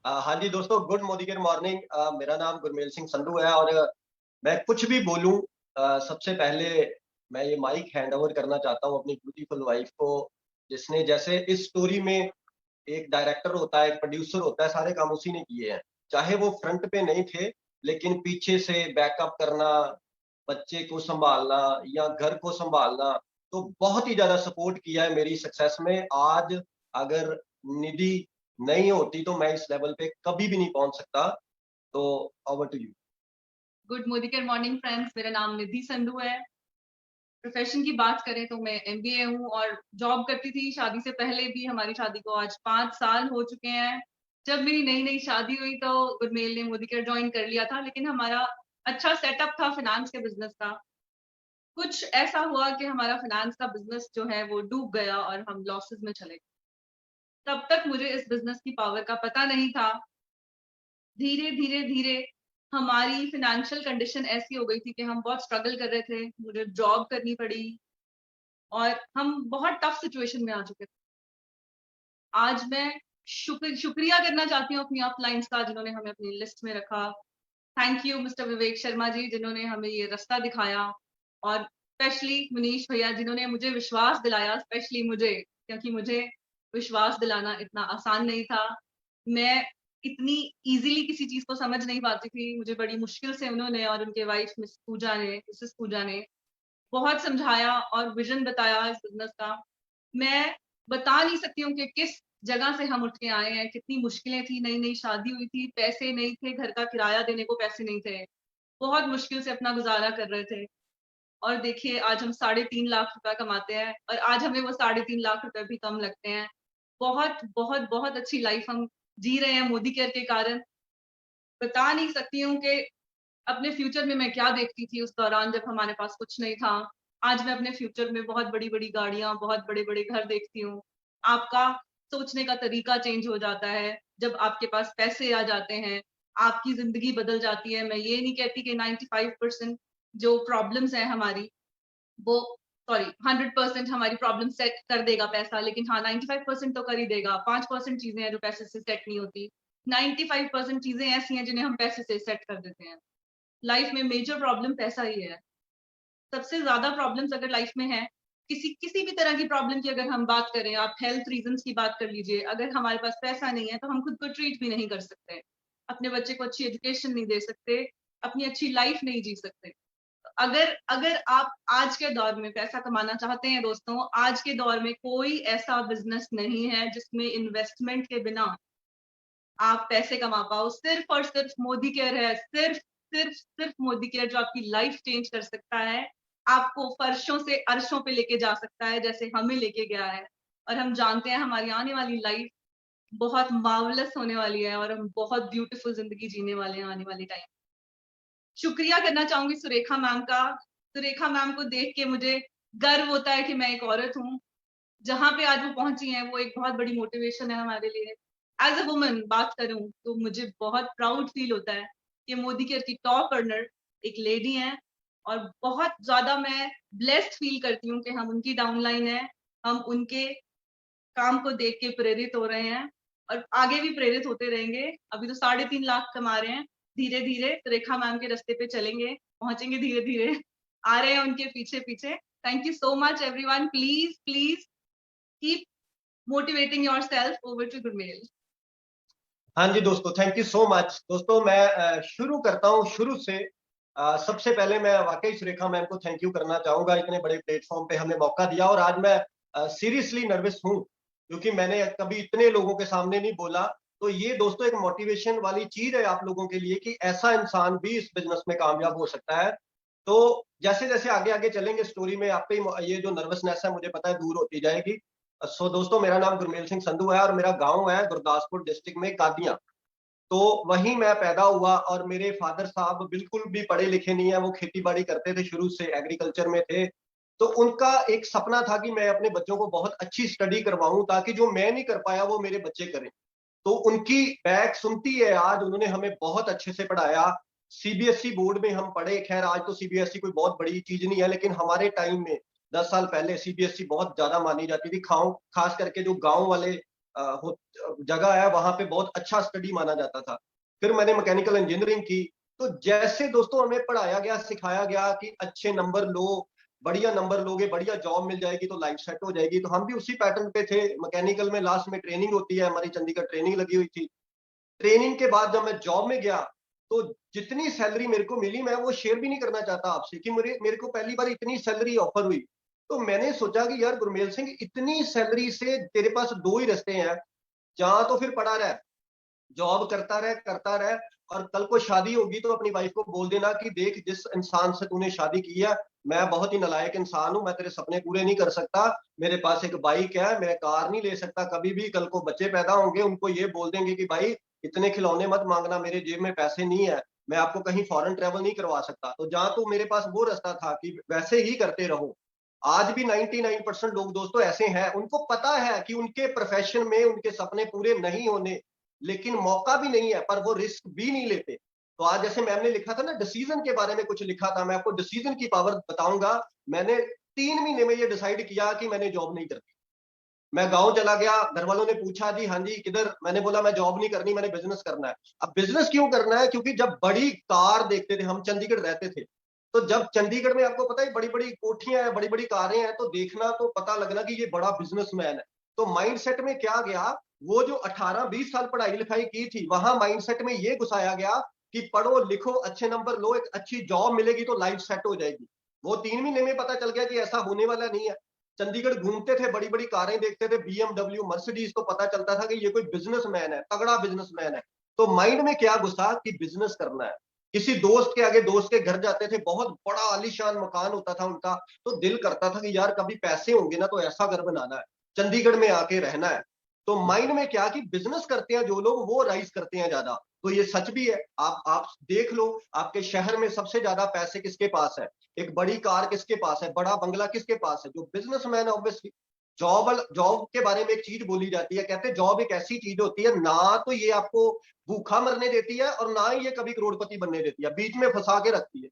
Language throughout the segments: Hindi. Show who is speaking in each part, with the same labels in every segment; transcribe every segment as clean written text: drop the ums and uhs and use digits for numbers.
Speaker 1: हाँ जी दोस्तों, गुड मॉर्निंग मॉर्निंग। मेरा नाम गुरमेल सिंह संधू है और मैं कुछ भी बोलूं, सबसे पहले मैं ये माइक हैंड ओवर करना चाहता हूँ अपनी ब्यूटीफुल वाइफ को, जिसने जैसे इस स्टोरी में एक डायरेक्टर होता है, एक प्रोड्यूसर होता है, सारे काम उसी ने किए हैं। चाहे वो फ्रंट पे नहीं थे, लेकिन पीछे से बैकअप करना, बच्चे को संभालना या घर को संभालना, तो बहुत ही ज्यादा सपोर्ट किया है मेरी सक्सेस में। आज अगर निधि नहीं होती तो मैं इस लेवल पे कभी भी नहीं पहुंच सकता। तो ओवर टू यू।
Speaker 2: गुड मोदिकर मॉर्निंग फ्रेंड्स। मेरा नाम निधि संधू है। प्रोफेशन की बात करें तो मैं एमबीए हूँ और जॉब करती थी शादी से पहले भी। हमारी शादी को आज 5 साल हो चुके हैं। जब मेरी नई नई शादी हुई तो गुरमेल ने मोदिकर ज्वाइन कर लिया था, लेकिन हमारा अच्छा सेटअप था फिनेंस के बिजनेस का। कुछ ऐसा हुआ कि हमारा फिनेंस का बिजनेस जो है वो डूब गया और हम लॉसेस में चले गए। तब तक मुझे इस बिजनेस की पावर का पता नहीं था। धीरे धीरे धीरे हमारी फाइनेंशियल कंडीशन ऐसी हो गई थी कि हम बहुत स्ट्रगल कर रहे थे, मुझे जॉब करनी पड़ी और हम बहुत टफ सिचुएशन में आ चुके थे। आज मैं शुक्रिया करना चाहती हूँ अपनी अपलाइंस का, जिन्होंने हमें अपनी लिस्ट में रखा। Thank you mister Vivek Sharma ji, जिन्होंने हमें ये रास्ता दिखाया, और स्पेशली मनीष भैया, जिन्होंने मुझे विश्वास दिलाया, स्पेशली मुझे, क्योंकि मुझे विश्वास दिलाना इतना आसान नहीं था। मैं इतनी इजीली किसी चीज को समझ नहीं पाती थी। मुझे बड़ी मुश्किल से उन्होंने और उनके वाइफ मिसेस पूजा ने बहुत समझाया और विजन बताया इस बिजनेस का। मैं बता नहीं सकती हूँ कि किस जगह से हम उठ के आए हैं, कितनी मुश्किलें थी। नई नई शादी हुई थी, पैसे नहीं थे, घर का किराया देने को पैसे नहीं थे, बहुत मुश्किल से अपना गुजारा कर रहे थे। और देखिए आज हम 3.5 लाख रुपया कमाते हैं और आज हमें वो 3.5 लाख रुपए भी कम लगते हैं। बहुत बहुत बहुत अच्छी लाइफ हम जी रहे हैं मोदी केयर के कारण। बता नहीं सकती हूँ कि अपने फ्यूचर में मैं क्या देखती थी उस दौरान जब हमारे पास कुछ नहीं था। आज मैं अपने फ्यूचर में बहुत बड़ी बड़ी गाड़ियां, बहुत बड़े बड़े घर देखती हूँ। आपका सोचने का तरीका चेंज हो जाता है जब आपके पास पैसे आ जाते हैं। आपकी जिंदगी बदल जाती है। मैं ये नहीं कहती कि 95% जो प्रॉब्लम्स है हमारी, वो, सॉरी, 100% हमारी प्रॉब्लम सेट कर देगा पैसा, लेकिन हाँ 95% तो कर ही देगा। 5% चीजें हैं जो पैसे से सेट नहीं होती। 95% चीजें ऐसी हैं जिन्हें हम पैसे से सेट कर देते हैं। लाइफ में मेजर प्रॉब्लम पैसा ही है। सबसे ज्यादा प्रॉब्लम्स अगर लाइफ में है, किसी किसी भी तरह की प्रॉब्लम की अगर हम बात करें, आप हेल्थ रीजंस की बात कर लीजिए, अगर हमारे पास पैसा नहीं है तो हम खुद को ट्रीट भी नहीं कर सकते, अपने बच्चे को अच्छी एजुकेशन नहीं दे सकते, अपनी अच्छी लाइफ नहीं जी सकते। अगर अगर आप आज के दौर में पैसा कमाना चाहते हैं दोस्तों, आज के दौर में कोई ऐसा बिजनेस नहीं है जिसमें इन्वेस्टमेंट के बिना आप पैसे कमा पाओ। सिर्फ और सिर्फ मोदी केयर है। सिर्फ सिर्फ सिर्फ मोदी केयर जो आपकी लाइफ चेंज कर सकता है, आपको फर्शों से अर्शों पे लेके जा सकता है जैसे हमें लेके गया है। और हम जानते हैं हमारी आने वाली लाइफ बहुत मार्वलस होने वाली है और हम बहुत ब्यूटीफुल जिंदगी जीने वाले हैं आने वाली टाइम। शुक्रिया करना चाहूंगी सुरेखा मैम का। सुरेखा मैम को देख के मुझे गर्व होता है कि मैं एक औरत हूँ। जहां पे आज वो पहुंची हैं वो एक बहुत बड़ी मोटिवेशन है हमारे लिए। एज अ वुमन बात करूं तो मुझे बहुत प्राउड फील होता है कि मोदी केयर की टॉप अर्नर एक लेडी हैं। और बहुत ज्यादा मैं ब्लेस्ड फील करती हूँ कि हम उनकी डाउनलाइन है। हम उनके काम को देख के प्रेरित हो रहे हैं और आगे भी प्रेरित होते रहेंगे। अभी तो 3.5 लाख कमा रहे हैं। धीरे धीरे रेखा मैम के रास्ते पे चलेंगे, पहुंचेंगे धीरे धीरे। आ रहे हैं उनके पीछे पीछे। Thank you so much everyone. Please please keep motivating yourself. Over to Gurmail.
Speaker 1: हाँ जी दोस्तों, थैंक यू सो मच। दोस्तों मैं शुरू करता हूँ शुरू से। सबसे पहले मैं वाकई सुरेखा मैम को थैंक यू करना चाहूंगा, इतने बड़े प्लेटफॉर्म पे हमें मौका दिया। और आज मैं सीरियसली नर्वस हूँ क्योंकि मैंने कभी इतने लोगों के सामने नहीं बोला। तो ये दोस्तों एक मोटिवेशन वाली चीज है आप लोगों के लिए कि ऐसा इंसान भी इस बिजनेस में कामयाब हो सकता है। तो जैसे जैसे आगे आगे चलेंगे स्टोरी में, आपके ये जो नर्वसनेस है मुझे पता है दूर होती जाएगी। सो दोस्तों, मेरा नाम गुरमेल सिंह संधू है और मेरा गांव है गुरदासपुर डिस्ट्रिक्ट में कादियां। तो वहीं मैं पैदा हुआ और मेरे फादर साहब बिल्कुल भी पढ़े लिखे नहीं है, वो खेती बाड़ी करते थे, शुरू से एग्रीकल्चर में थे। तो उनका एक सपना था कि मैं अपने बच्चों को बहुत अच्छी स्टडी करवाऊं ताकि जो मैं नहीं कर पाया वो मेरे बच्चे करें। तो उनकी बैक सुनती है, आज उन्होंने हमें बहुत अच्छे से पढ़ाया। सीबीएसई बोर्ड में हम पढ़े। खैर आज तो सीबीएसई कोई बहुत बड़ी चीज नहीं है, लेकिन हमारे टाइम में 10 साल पहले सीबीएसई बहुत ज्यादा मानी जाती थी। खास करके जो गांव वाले जगह है, वहां पे बहुत अच्छा स्टडी माना जाता था। फिर मैंने मैकेनिकल इंजीनियरिंग की। तो जैसे दोस्तों हमें पढ़ाया गया, सिखाया गया कि अच्छे नंबर लो, बढ़िया नंबर लोगे, बढ़िया जॉब मिल जाएगी तो लाइफ सेट हो जाएगी, तो हम भी उसी पैटर्न पे थे। मैकेनिकल में लास्ट में ट्रेनिंग होती है, हमारी चंडीगढ़ ट्रेनिंग लगी हुई थी। ट्रेनिंग के बाद जब मैं जॉब में गया, तो जितनी सैलरी मेरे को मिली, मैं वो शेयर भी नहीं करना चाहता आपसे कि मेरे मेरे को पहली बार इतनी सैलरी ऑफर हुई। तो मैंने सोचा कि यार गुरमेल सिंह, इतनी सैलरी से तेरे पास दो ही रास्ते हैं, जहां तो फिर पड़ा रह, जॉब करता रह, और कल को शादी होगी तो अपनी वाइफ को बोल देना कि देख, जिस इंसान से तूने शादी की है, मैं बहुत ही नालायक इंसान हूं, मैं तेरे सपने पूरे नहीं कर सकता, मेरे पास एक बाइक है, मैं कार नहीं ले सकता कभी भी। कल को बच्चे पैदा होंगे, उनको ये बोल देंगे कि भाई इतने खिलौने मत मांगना, मेरे जेब में पैसे नहीं है, मैं आपको कहीं फॉरेन ट्रेवल नहीं करवा सकता। तो जहां तो मेरे पास वो रास्ता था कि वैसे ही करते रहो। आज भी 99% लोग दोस्तों ऐसे हैं, उनको पता है कि उनके प्रोफेशन में उनके सपने पूरे नहीं होने, लेकिन मौका भी नहीं है, पर वो रिस्क भी नहीं लेते। तो आज जैसे मैम ने लिखा था ना, डिसीजन के बारे में कुछ लिखा था, मैं आपको डिसीजन की पावर बताऊंगा। मैंने 3 महीने में ये डिसाइड किया कि मैंने जॉब नहीं करनी। मैं गांव चला गया, घर वालों ने पूछा जी हाँ जी किधर, मैंने बोला मैं जॉब नहीं करनी, मैंने बिजनेस करना है। अब बिजनेस क्यों करना है? क्योंकि जब बड़ी कार देखते थे, हम चंडीगढ़ रहते थे, तो जब चंडीगढ़ में आपको पता है बड़ी बड़ी कोठियां हैं, बड़ी बड़ी कारें हैं, तो देखना तो पता लगना कि ये बड़ा बिजनेसमैन है। तो माइंडसेट में क्या गया, वो जो 18-20 साल पढ़ाई लिखाई की थी, वहां माइंडसेट में ये घुसाया गया कि पढ़ो लिखो, अच्छे नंबर लो, एक अच्छी जॉब मिलेगी तो लाइफ सेट हो जाएगी। वो 3 महीने में पता चल गया कि ऐसा होने वाला नहीं है। चंडीगढ़ घूमते थे, बड़ी बड़ी कारें देखते थे, बीएमडब्ल्यू मर्सिडीज, तो पता चलता था कि ये कोई बिजनेसमैन है, तगड़ा बिजनेसमैन है। तो माइंड में क्या घुसा कि बिजनेस करना है। किसी दोस्त के आगे, दोस्त के घर जाते थे, बहुत बड़ा आलीशान मकान होता था उनका, तो दिल करता था कि यार कभी पैसे होंगे ना तो ऐसा घर बनाना है, चंडीगढ़ में आके रहना है। तो माइंड में क्या कि बिजनेस करते हैं जो लोग, वो राइज करते हैं ज्यादा। तो ये सच भी है, आप देख लो, आपके शहर में सबसे ज्यादा पैसे किसके पास है, एक बड़ी कार किसके पास है, बड़ा बंगला किसके पास है? जो बिजनेसमैन है ऑब्वियसली। जॉब जॉब के बारे में एक चीज बोली जाती है, कहते हैं जॉब एक ऐसी चीज होती है, ना तो ये आपको भूखा मरने देती है और ना ही ये कभी करोड़पति बनने देती है, बीच में फंसा के रखती है।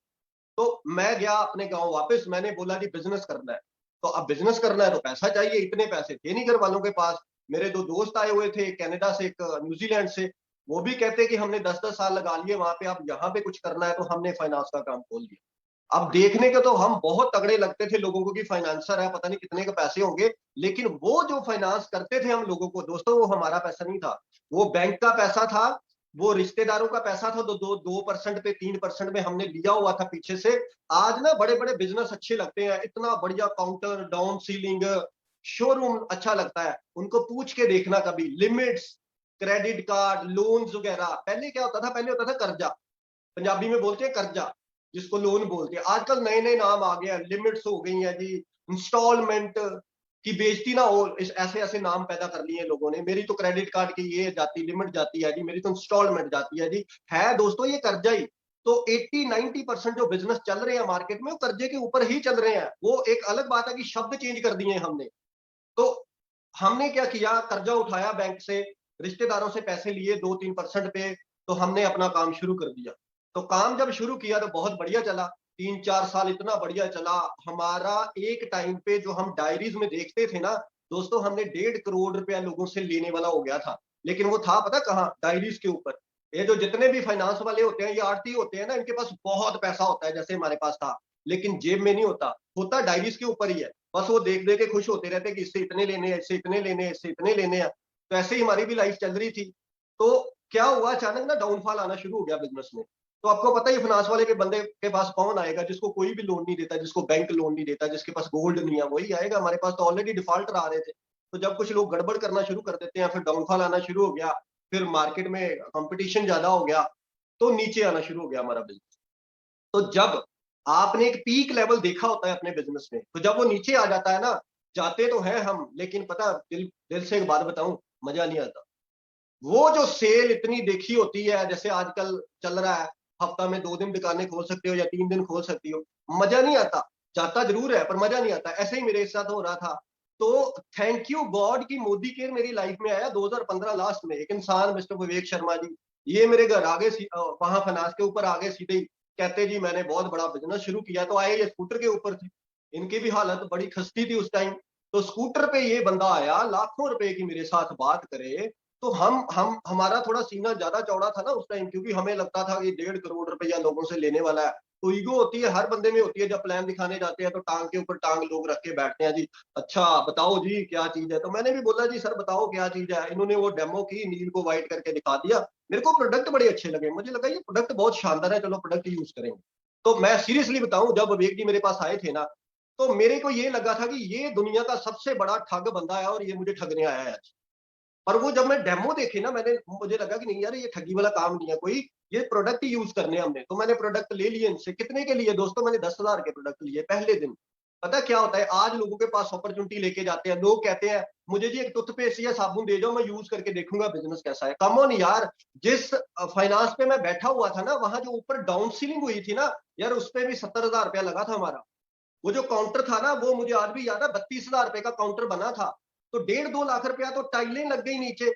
Speaker 1: तो मैं गया अपने गांव वापस, मैंने बोला जी बिजनेस करना है। तो अब बिजनेस करना है तो पैसा चाहिए, इतने पैसे थे नहीं घर वालों के पास। मेरे दो दोस्त आए हुए थे, एक कनाडा से, एक न्यूजीलैंड से। वो भी कहते कि हमने 10-10 साल लगा लिए वहां पे, अब यहाँ पे कुछ करना है, तो हमने फाइनेंस का काम खोल दिया। अब देखने के तो हम बहुत तगड़े लगते थे लोगों को कि फाइनेंसर है, पता नहीं कितने के पैसे होंगे, लेकिन वो जो फाइनेंस करते थे हम लोगों को दोस्तों, वो हमारा पैसा नहीं था, वो बैंक का पैसा था, वो रिश्तेदारों का पैसा था। तो 2% पे, 3% में हमने लिया हुआ था पीछे से। आज ना बड़े बड़े बिजनेस अच्छे लगते हैं, इतना बढ़िया काउंटर, डाउन सीलिंग, शोरूम अच्छा लगता है, उनको पूछ के देखना कभी, लिमिट्स, क्रेडिट कार्ड, लोन्स वगैरह। पहले क्या होता था, पहले होता था कर्जा, पंजाबी में बोलते हैं कर्जा, जिसको लोन बोलते हैं। आजकल नए नए नाम आ गए हैं, लिमिट्स हो गई है जी, इंस्टॉलमेंट की बेइज्जती ना हो, ऐसे ऐसे नाम पैदा कर लिए लोगों ने। मेरी तो क्रेडिट कार्ड की ये जाती, लिमिट जाती है जी, मेरी तो इंस्टॉलमेंट जाती है जी। है दोस्तों ये कर्जा ही। तो 80-90% जो बिजनेस चल रहे हैं मार्केट में, वो कर्जे के ऊपर ही चल रहे हैं। वो एक अलग बात है कि शब्द चेंज कर दिए हमने। तो हमने क्या किया, कर्जा उठाया बैंक से, रिश्तेदारों से पैसे लिए 2-3% पे, तो हमने अपना काम शुरू कर दिया। तो काम जब शुरू किया तो बहुत बढ़िया चला, 3-4 साल इतना बढ़िया चला हमारा। एक टाइम पे जो हम डायरीज में देखते थे ना दोस्तों, हमने 1.5 करोड़ रुपया लोगों से लेने वाला हो गया था। लेकिन वो था पता कहाँ, डायरीज के ऊपर। ये जो जितने भी फाइनेंस वाले होते हैं, ये आड़ती होते हैं ना, इनके पास बहुत पैसा होता है जैसे हमारे पास था, लेकिन जेब में नहीं होता, होता डायरीज के ऊपर ही है। बस वो देख देख के खुश होते रहते कि इससे इतने लेने हैं, इससे इतने लेने हैं, इससे इतने लेने हैं। तो ऐसे ही हमारी भी लाइफ चल रही थी। तो क्या हुआ, अचानक ना डाउनफॉल आना शुरू हो गया बिजनेस में। तो आपको पता ही, फाइनेंस वाले के बंदे के पास कौन आएगा? जिसको कोई भी लोन नहीं देता, जिसको बैंक लोन नहीं देता, जिसके पास गोल्ड नहीं है, वही आएगा। हमारे पास तो ऑलरेडी डिफॉल्टर आ रहे थे। तो जब कुछ लोग गड़बड़ करना शुरू कर देते हैं, फिर डाउनफॉल आना शुरू हो गया, फिर मार्केट में कंपटीशन ज्यादा हो गया, तो नीचे आना शुरू हो गया हमारा बिजनेस। तो जब आपने एक पीक लेवल देखा होता है अपने बिजनेस में, तो जब वो नीचे आ जाता है ना, जाते तो है हम, लेकिन पता दिल दिल से एक बात बताऊं, मजा नहीं आता। वो जो सेल इतनी देखी होती है, जैसे आजकल चल रहा है, हफ्ता में 2 दिन दुकानें खोल सकते हो या 3 दिन खोल सकती हो, मजा नहीं आता। जाता जरूर है पर मजा नहीं आता। ऐसे ही मेरे साथ हो रहा था। तो थैंक यू गॉड कि मोदी केयर मेरी लाइफ में आया 2015 लास्ट में। एक इंसान मिस्टर विवेक शर्मा जी, ये मेरे घर आ गए, वहां फाइनेंस के ऊपर आ गए सीधे ही, कहते जी मैंने बहुत बड़ा बिजनेस शुरू किया। तो आए, ये स्कूटर के ऊपर थे, इनकी भी हालत बड़ी खस्ती थी उस टाइम। तो स्कूटर पे ये बंदा आया, लाखों रुपए की मेरे साथ बात करे, तो हम हमारा थोड़ा सीना ज्यादा चौड़ा था ना उस टाइम, क्योंकि हमें लगता था कि 1.5 करोड़ रुपया लोगों से लेने वाला है। तो ईगो होती है, हर बंदे में होती है। जब प्लान दिखाने जाते हैं तो टांग के ऊपर टांग लोग रख के बैठते हैं, जी अच्छा बताओ जी क्या चीज है। तो मैंने भी बोला जी सर बताओ क्या चीज है। इन्होंने वो डेमो की, नील को व्हाइट करके दिखा दिया। मेरे को प्रोडक्ट बड़े अच्छे लगे, मुझे लगा ये प्रोडक्ट बहुत शानदार है, चलो प्रोडक्ट यूज करेंगे। तो मैं सीरियसली बताऊं, जब विवेक जी मेरे पास आए थे ना, तो मेरे को ये लगा था कि ये दुनिया का सबसे बड़ा ठग बंदा है और ये मुझे ठगने आया है। और वो जब मैं डेमो देखे ना, मुझे लगा कि नहीं यार ये ठगी वाला काम नहीं है कोई, ये प्रोडक्ट यूज करने हमने। तो मैंने प्रोडक्ट ले लिए इनसे। कितने के लिए दोस्तों? मैंने 10,000 के प्रोडक्ट लिए पहले दिन। पता क्या होता है, आज लोगों के पास अपॉर्चुनिटी लेके जाते हैं, लोग कहते हैं मुझे जी एक टूथपेस्ट या साबुन दे जाओ, मैं यूज करके देखूंगा बिजनेस कैसा है। कम ऑन यार, जिस फाइनेंस पे मैं बैठा हुआ था ना, वहां जो ऊपर डाउन सीलिंग हुई थी ना यार, उस पर भी 70,000 रुपया लगा था हमारा। वो जो काउंटर था ना, वो मुझे आज भी याद है, 32,000 रुपए का काउंटर बना था। तो 1.5-2 लाख रुपया तो टाइलें लग गई नीचे।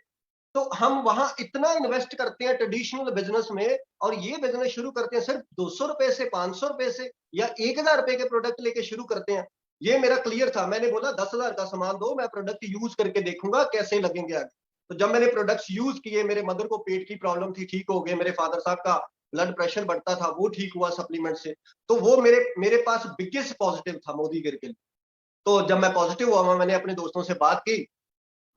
Speaker 1: तो हम वहां इतना इन्वेस्ट करते हैं ट्रेडिशनल बिजनेस में, और ये बिजनेस शुरू करते हैं सिर्फ 200 रुपए से, 500 रुपए से, या 1,000 रुपए के प्रोडक्ट लेके शुरू करते हैं। ये मेरा क्लियर था। मैंने बोला 10,000 का सामान दो, मैं प्रोडक्ट यूज करके देखूंगा कैसे लगेंगे आगे। तो जब मैंने प्रोडक्ट्स यूज किए, मेरे मदर को पेट की प्रॉब्लम थी, ठीक हो गए। मेरे फादर साहब का ब्लड प्रेशर बढ़ता था, वो ठीक हुआ सप्लीमेंट से। तो वो मेरे मेरे पास बिगेस्ट पॉजिटिव था मोदी गिर के लिए। तो जब मैं पॉजिटिव हुआ, मैंने अपने दोस्तों से बात की।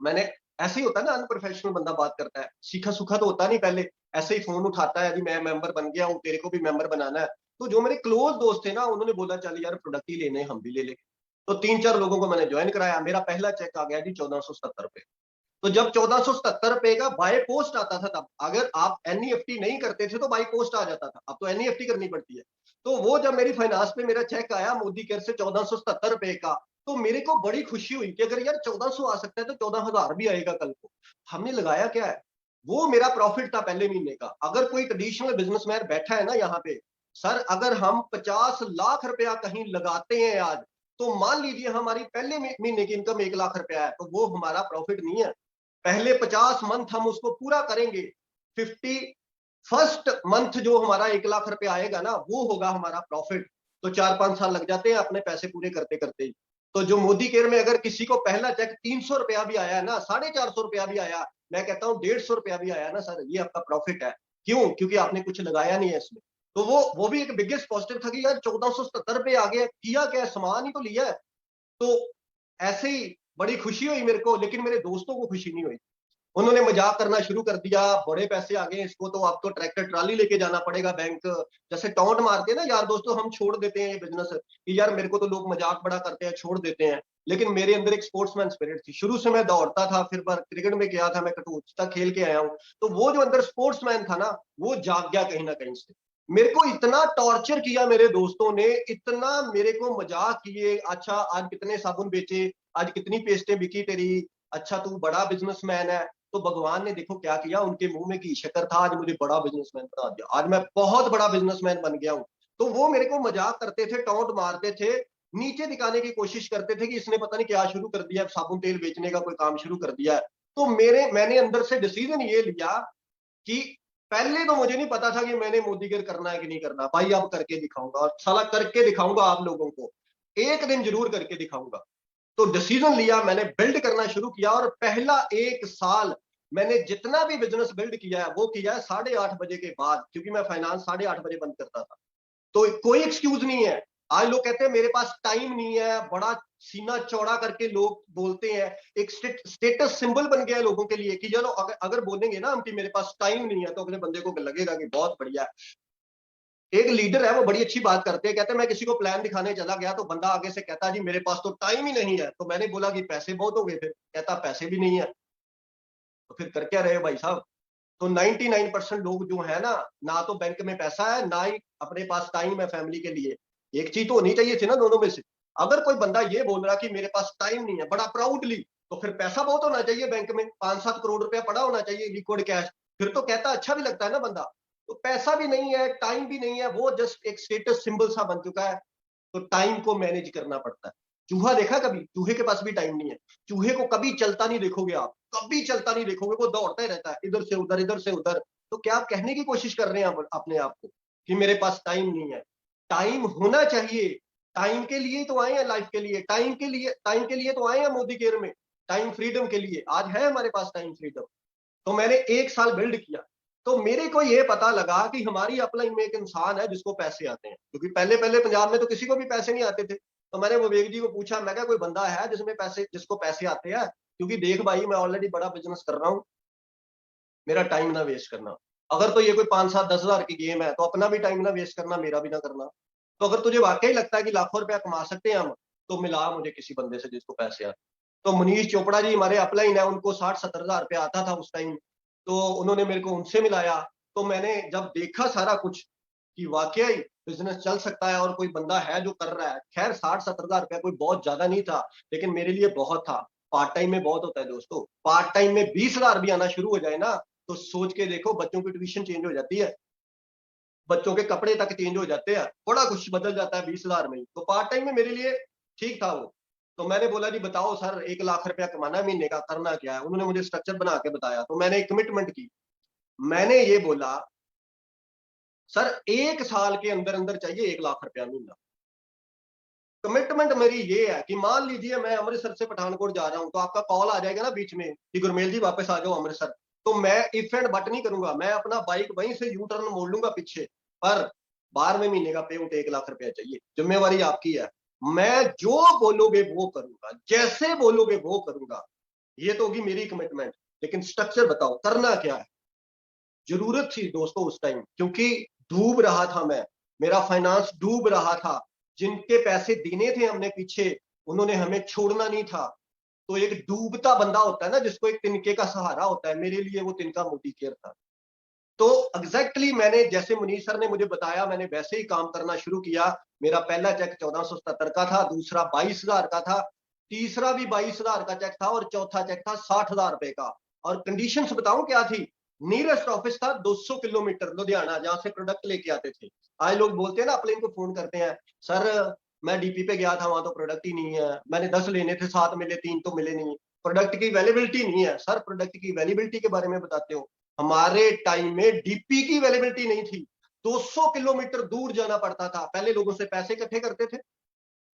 Speaker 1: मैंने, ऐसे ही होता है ना, अनप्रोफेशनल बंदा बात करता है, सीखा सूखा तो होता नहीं पहले। ऐसे ही फोन उठाता है, अभी मैं मेंबर बन गया हूँ, तेरे को भी मेंबर बनाना है। तो जो मेरे क्लोज दोस्त थे ना, उन्होंने बोला चल यार प्रोडक्ट ही लेने, हम भी ले लेंगे। तो 3-4 लोगों को मैंने ज्वाइन कराया। मेरा पहला चेक आ गया जी 1470 रुपए। तो जब 1470 रुपए का बाय पोस्ट आता था, तब अगर आप एनईएफटी नहीं करते थे तो बाय पोस्ट आ जाता था, अब तो एनईएफटी करनी पड़ती है। तो वो जब मेरी फाइनेंस पे मेरा चेक आया मोदी केयर से 1470 रुपए का, तो मेरे को बड़ी खुशी हुई कि अगर यार 1400 आ सकता है तो 14,000 भी आएगा कल को। हमने लगाया क्या है, वो मेरा प्रॉफिट था पहले महीने का। अगर कोई ट्रेडिशनल बिजनेसमैन बैठा है ना यहाँ पे, सर अगर हम 50 लाख रुपया कहीं लगाते हैं आज, तो मान लीजिए हमारी पहले महीने की इनकम 1 लाख रुपया है, तो वो हमारा प्रॉफिट नहीं है। पहले 50 मंथ हम उसको पूरा करेंगे, 51st मंथ जो हमारा 1 लाख रुपया आएगा ना, वो होगा हमारा प्रॉफिट। तो 4-5 साल लग जाते हैं अपने पैसे पूरे करते करते ही। तो जो मोदी केयर में अगर किसी को पहला चेक 300 रुपया भी आया ना, 450 रुपया भी आया, मैं कहता हूँ 150 रुपया भी आया ना सर, ये आपका प्रॉफिट है। क्यों? क्योंकि आपने कुछ लगाया नहीं है इसमें। तो वो भी एक बिगेस्ट पॉजिटिव था कि यार 1470 रुपये आ गया, किया क्या, सामान ही तो लिया है। तो ऐसे ही बड़ी खुशी हुई मेरे को, लेकिन मेरे दोस्तों को खुशी नहीं हुई। उन्होंने मजाक करना शुरू कर दिया, बड़े पैसे आ गए इसको, तो अब तो ट्रैक्टर ट्राली लेके जाना पड़ेगा बैंक। जैसे टॉन्ट मारते हैं ना यार दोस्तों, हम छोड़ देते हैं ये बिजनेस कि यार मेरे को तो लोग मजाक बड़ा करते हैं, छोड़ देते हैं। लेकिन मेरे अंदर एक स्पोर्ट्समैन स्पिरिट थी, शुरू से मैं दौड़ता था, फिर बार क्रिकेट में गया था, मैं कटुता खेल के आया हूँ। तो वो जो अंदर स्पोर्ट्समैन था ना, वो जाग गया कहीं ना कहीं से। मेरे को इतना टॉर्चर किया मेरे दोस्तों ने, इतना मेरे को मजाक किए, अच्छा आज कितने साबुन बेचे, आज कितनी पेस्टें बिकी तेरी, अच्छा तू बड़ा बिजनेसमैन है। तो भगवान ने देखो क्या किया, उनके मुंह में की शक्कर था, आज मुझे बड़ा बिजनेसमैन बना दिया, आज मैं बहुत बड़ा बिजनेसमैन बन गया हूं। तो वो मेरे को मजाक करते थे, टोंट मारते थे, नीचे दिखाने की कोशिश करते थे कि इसने पता नहीं क्या शुरू कर दिया, साबुन तेल बेचने का कोई काम शुरू कर दिया है। तो मैंने अंदर से डिसीजन ये लिया कि पहले तो मुझे नहीं पता था कि मैंने मोदी केयर करना है कि नहीं करना, भाई अब करके दिखाऊंगा, और साला करके दिखाऊंगा आप लोगों को, एक दिन जरूर करके दिखाऊंगा। तो डिसीजन लिया, मैंने बिल्ड करना शुरू किया, और पहला 1 साल मैंने जितना भी बिजनेस बिल्ड किया है वो किया है 8:30 बजे के बाद, क्योंकि मैं फाइनेंस 8:30 बजे बंद करता था। तो कोई एक्सक्यूज नहीं है। आज लोग कहते हैं मेरे पास टाइम नहीं है, बड़ा सीना चौड़ा करके लोग बोलते हैं, एक स्टेटस सिंबल बन गया है लोगों के लिए कि चलो अगर बोलेंगे ना हम कि मेरे पास टाइम नहीं है, तो अगले बंदे को लगेगा कि बहुत बढ़िया है। एक लीडर है, वो बड़ी अच्छी बात करते हैं, कहते हैं मैं किसी को प्लान दिखाने चला गया, तो बंदा आगे से कहता जी मेरे पास तो टाइम ही नहीं है। तो मैंने बोला कि पैसे बहुत हो गए, फिर कहता पैसे भी नहीं है। तो फिर कर क्या रहे हो भाई साहब? तो 99% लोग जो है ना, ना तो बैंक में पैसा है, ना ही अपने पास टाइम है फैमिली के लिए। एक चीज तो होनी चाहिए थी ना दोनों में से। अगर कोई बंदा ये बोल रहा कि मेरे पास टाइम नहीं है बड़ा प्राउडली, तो फिर पैसा बहुत होना चाहिए बैंक में, 5-7 करोड़ रुपया पड़ा होना चाहिए लिक्विड कैश। फिर तो कहता अच्छा भी लगता है ना बंदा। तो पैसा भी नहीं है, टाइम भी नहीं है, वो जस्ट एक स्टेटस सिंबल सा बन चुका है। तो टाइम को मैनेज करना पड़ता है। चूहा देखा कभी? चूहे के पास भी टाइम नहीं है। चूहे को कभी चलता नहीं देखोगे आप, कभी चलता नहीं देखोगे, वो दौड़ता ही रहता है इधर से उधर, इधर से उधर। तो क्या आप कहने की कोशिश कर रहे हैं अपने आप को कि मेरे पास टाइम नहीं है? टाइम होना चाहिए। टाइम के लिए तो आए हैं, लाइफ के लिए, टाइम के लिए तो आए हैं मोदी केयर में, टाइम फ्रीडम के लिए। आज है हमारे पास टाइम फ्रीडम। तो मैंने 1 साल बिल्ड किया। तो मेरे को ये पता लगा कि हमारी अपलाइन में एक इंसान है जिसको पैसे आते हैं, क्योंकि पहले पहले पंजाब में तो किसी को भी पैसे नहीं आते थे। तो मैंने विवेक जी को पूछा, मैं क्या कोई बंदा है जिसको पैसे आते हैं? क्योंकि देख भाई, मैं ऑलरेडी बड़ा बिजनेस कर रहा हूँ, मेरा टाइम ना वेस्ट करना। अगर तो ये कोई 5, 7, 10 हजार की गेम है तो अपना भी टाइम ना वेस्ट करना, मेरा भी ना करना। तो अगर तुझे वाकई लगता है कि लाखों रुपया कमा सकते हैं हम, तो मिला मुझे किसी बंदे से जिसको पैसे आते। तो मनीष चोपड़ा जी हमारे अपलाइन है, उनको 60, 70 हजार रुपया आता था उस टाइम। तो उन्होंने मेरे को उनसे मिलाया। तो मैंने जब देखा सारा कुछ कि वाकई बिजनेस चल सकता है और कोई बंदा है जो कर रहा है। खैर 60, 70 हजार रुपया कोई बहुत ज्यादा नहीं था, लेकिन मेरे लिए बहुत था। पार्ट टाइम में बहुत होता है दोस्तों। पार्ट टाइम में 20 हजार भी आना शुरू हो जाए ना, तो सोच के देखो, बच्चों की ट्यूशन चेंज हो जाती है, बच्चों के कपड़े तक चेंज हो जाते हैं, बड़ा कुछ बदल जाता है 20 हजार में। तो पार्ट टाइम में मेरे लिए ठीक था वो। तो मैंने बोला जी बताओ सर, 1 लाख रुपया कमाना है महीने का, करना क्या है? उन्होंने मुझे स्ट्रक्चर बना के बताया। तो मैंने एक कमिटमेंट की। मैंने ये बोला, सर 1 साल के अंदर अंदर चाहिए 1 लाख रुपया महीना। कमिटमेंट मेरी ये है कि मान लीजिए मैं अमृतसर से पठानकोट जा रहा हूं, तो आपका कॉल आ जाएगा ना बीच में कि गुरमेल जी वापस आ जाओ अमृतसर। तो मैं इफ एंड बट नहीं करूंगा, मैं अपना बाइक वहीं से यू टर्न मोड़ लूंगा पीछे। पर 12वें महीने का पे आउट 1 लाख रुपया चाहिए, जिम्मेवारी आपकी है। मैं जो बोलोगे वो करूंगा, जैसे बोलोगे वो करूंगा। ये तो होगी मेरी कमिटमेंट। लेकिन स्ट्रक्चर बताओ करना क्या है। जरूरत थी दोस्तों उस टाइम, क्योंकि डूब रहा था मैं, मेरा फाइनेंस डूब रहा था। जिनके पैसे देने थे हमने पीछे, उन्होंने हमें छोड़ना नहीं था। तो एक डूबता बंदा होता है ना, जिसको एक तिनके का सहारा होता है, मेरे लिए वो तिनका मोदी केयर था। तो एग्जैक्टली मैंने जैसे मुनीष सर ने मुझे बताया, मैंने वैसे ही काम करना शुरू किया। मेरा पहला चेक 1477 का था, दूसरा 22 हजार का था, तीसरा भी 22 हजार का चेक था, और चौथा चेक था 60 हजार रुपए का। और कंडीशंस बताऊं क्या थी? नियरेस्ट ऑफिस था 200 किलोमीटर लुधियाना, जहां से प्रोडक्ट लेके आते थे। आज लोग बोलते हैं ना, अपने इनको फोन करते हैं, सर मैं डीपी पे गया था, वहां तो प्रोडक्ट ही नहीं है, मैंने 10 लेने थे, 7 मिले, 3 तो मिले नहीं। प्रोडक्ट की अवेलेबिलिटी नहीं है। सर प्रोडक्ट की अवेलेबिलिटी के बारे में बताते हो, हमारे टाइम में डीपी की अवेलेबिलिटी नहीं थी। 200 किलोमीटर दूर जाना पड़ता था। पहले लोगों से पैसे इकट्ठे करते थे,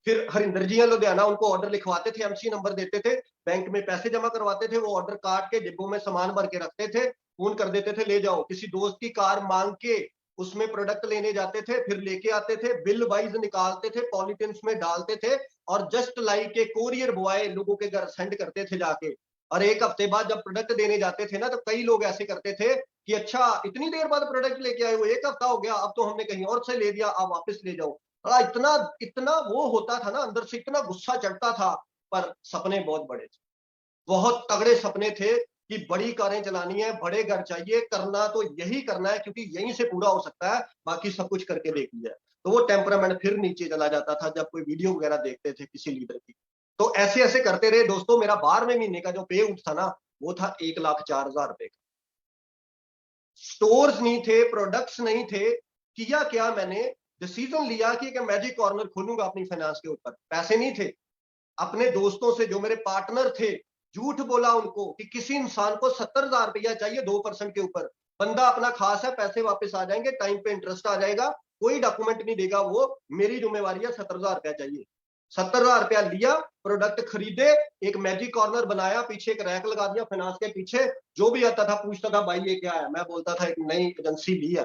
Speaker 1: फिर हरिंदर जी हैं लुधियाना, उनको ऑर्डर लिखवाते थे, एमसी नंबर देते थे, बैंक में पैसे जमा करवाते थे, वो ऑर्डर काट के डिब्बों में सामान भर के रखते थे, फोन कर देते थे ले जाओ। किसी दोस्त की कार मांग के उसमें प्रोडक्ट लेने जाते थे, फिर लेके आते थे, बिल वाइज निकालते थे, पॉलिथिन में डालते थे, और जस्ट लाइक के कोरियर बॉय लोगों के घर सेंड करते थे जाके। और 1 हफ्ते बाद जब प्रोडक्ट देने जाते थे ना, तो कई लोग ऐसे करते थे कि अच्छा इतनी देर बाद प्रोडक्ट लेके आए हो, 1 हफ्ता हो गया, अब तो हमने कहीं और से ले दिया, आप वापस ले जाओ। इतना इतना वो होता था ना, अंदर से इतना गुस्सा चढ़ता था। पर सपने बहुत बड़े थे, बहुत तगड़े सपने थे कि बड़ी कारें चलानी है, बड़े घर चाहिए, करना तो यही करना है, क्योंकि यहीं से पूरा हो सकता है, बाकी सब कुछ करके देख लिया। तो वो टेम्परामेंट फिर नीचे चला जाता था जब कोई वीडियो वगैरह देखते थे किसी लीडर की। तो ऐसे ऐसे करते रहे दोस्तों। मेरा 12वें महीने का जो पे आउट था ना, वो था 1,04,000 रुपए का। स्टोर्स नहीं थे, प्रोडक्ट्स नहीं थे। किया क्या मैंने? डिसीजन लिया कि एक मैजिक कॉर्नर खोलूंगा अपनी फाइनेंस के ऊपर। पैसे नहीं थे। अपने दोस्तों से जो मेरे पार्टनर थे, झूठ बोला उनको कि किसी इंसान को 70,000 रुपया चाहिए 2% के ऊपर। बंदा अपना खास है, पैसे वापस आ जाएंगे, टाइम पे इंटरेस्ट आ जाएगा, कोई डॉक्यूमेंट नहीं देगा वो, मेरी जिम्मेवारी है, 70,000 रुपया चाहिए। 70,000 रुपया लिया, प्रोडक्ट खरीदे, एक मैजिक कॉर्नर बनाया, पीछे एक रैक लगा दिया फाइनेंस के पीछे। जो भी आता था पूछता था, भाई ये क्या है? मैं बोलता था एक नई एजेंसी ली है,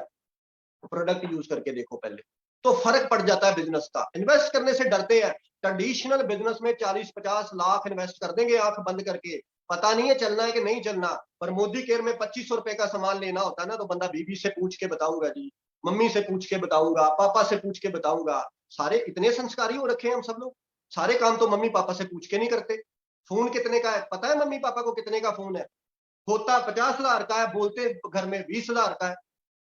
Speaker 1: प्रोडक्ट यूज करके देखो पहले। तो फर्क पड़ जाता है बिजनेस का। इन्वेस्ट करने से डरते हैं। ट्रेडिशनल बिजनेस में 40-50 लाख इन्वेस्ट कर देंगे आंख बंद करके, पता नहीं है चलना है कि नहीं चलना। पर मोदी केयर में 2500 रुपए का सामान लेना होता है ना, तो बंदा बीबी से पूछ के बताऊंगा जी, मम्मी से पूछ के बताऊंगा, पापा से पूछ के बताऊंगा। सारे इतने संस्कारी हो रखे हैं हम सब लोग, सारे काम तो मम्मी पापा से पूछ के नहीं करते। फोन कितने का है पता है मम्मी पापा को? कितने का फोन है? होता 50 हजार का है, बोलते घर में 20 हजार का है।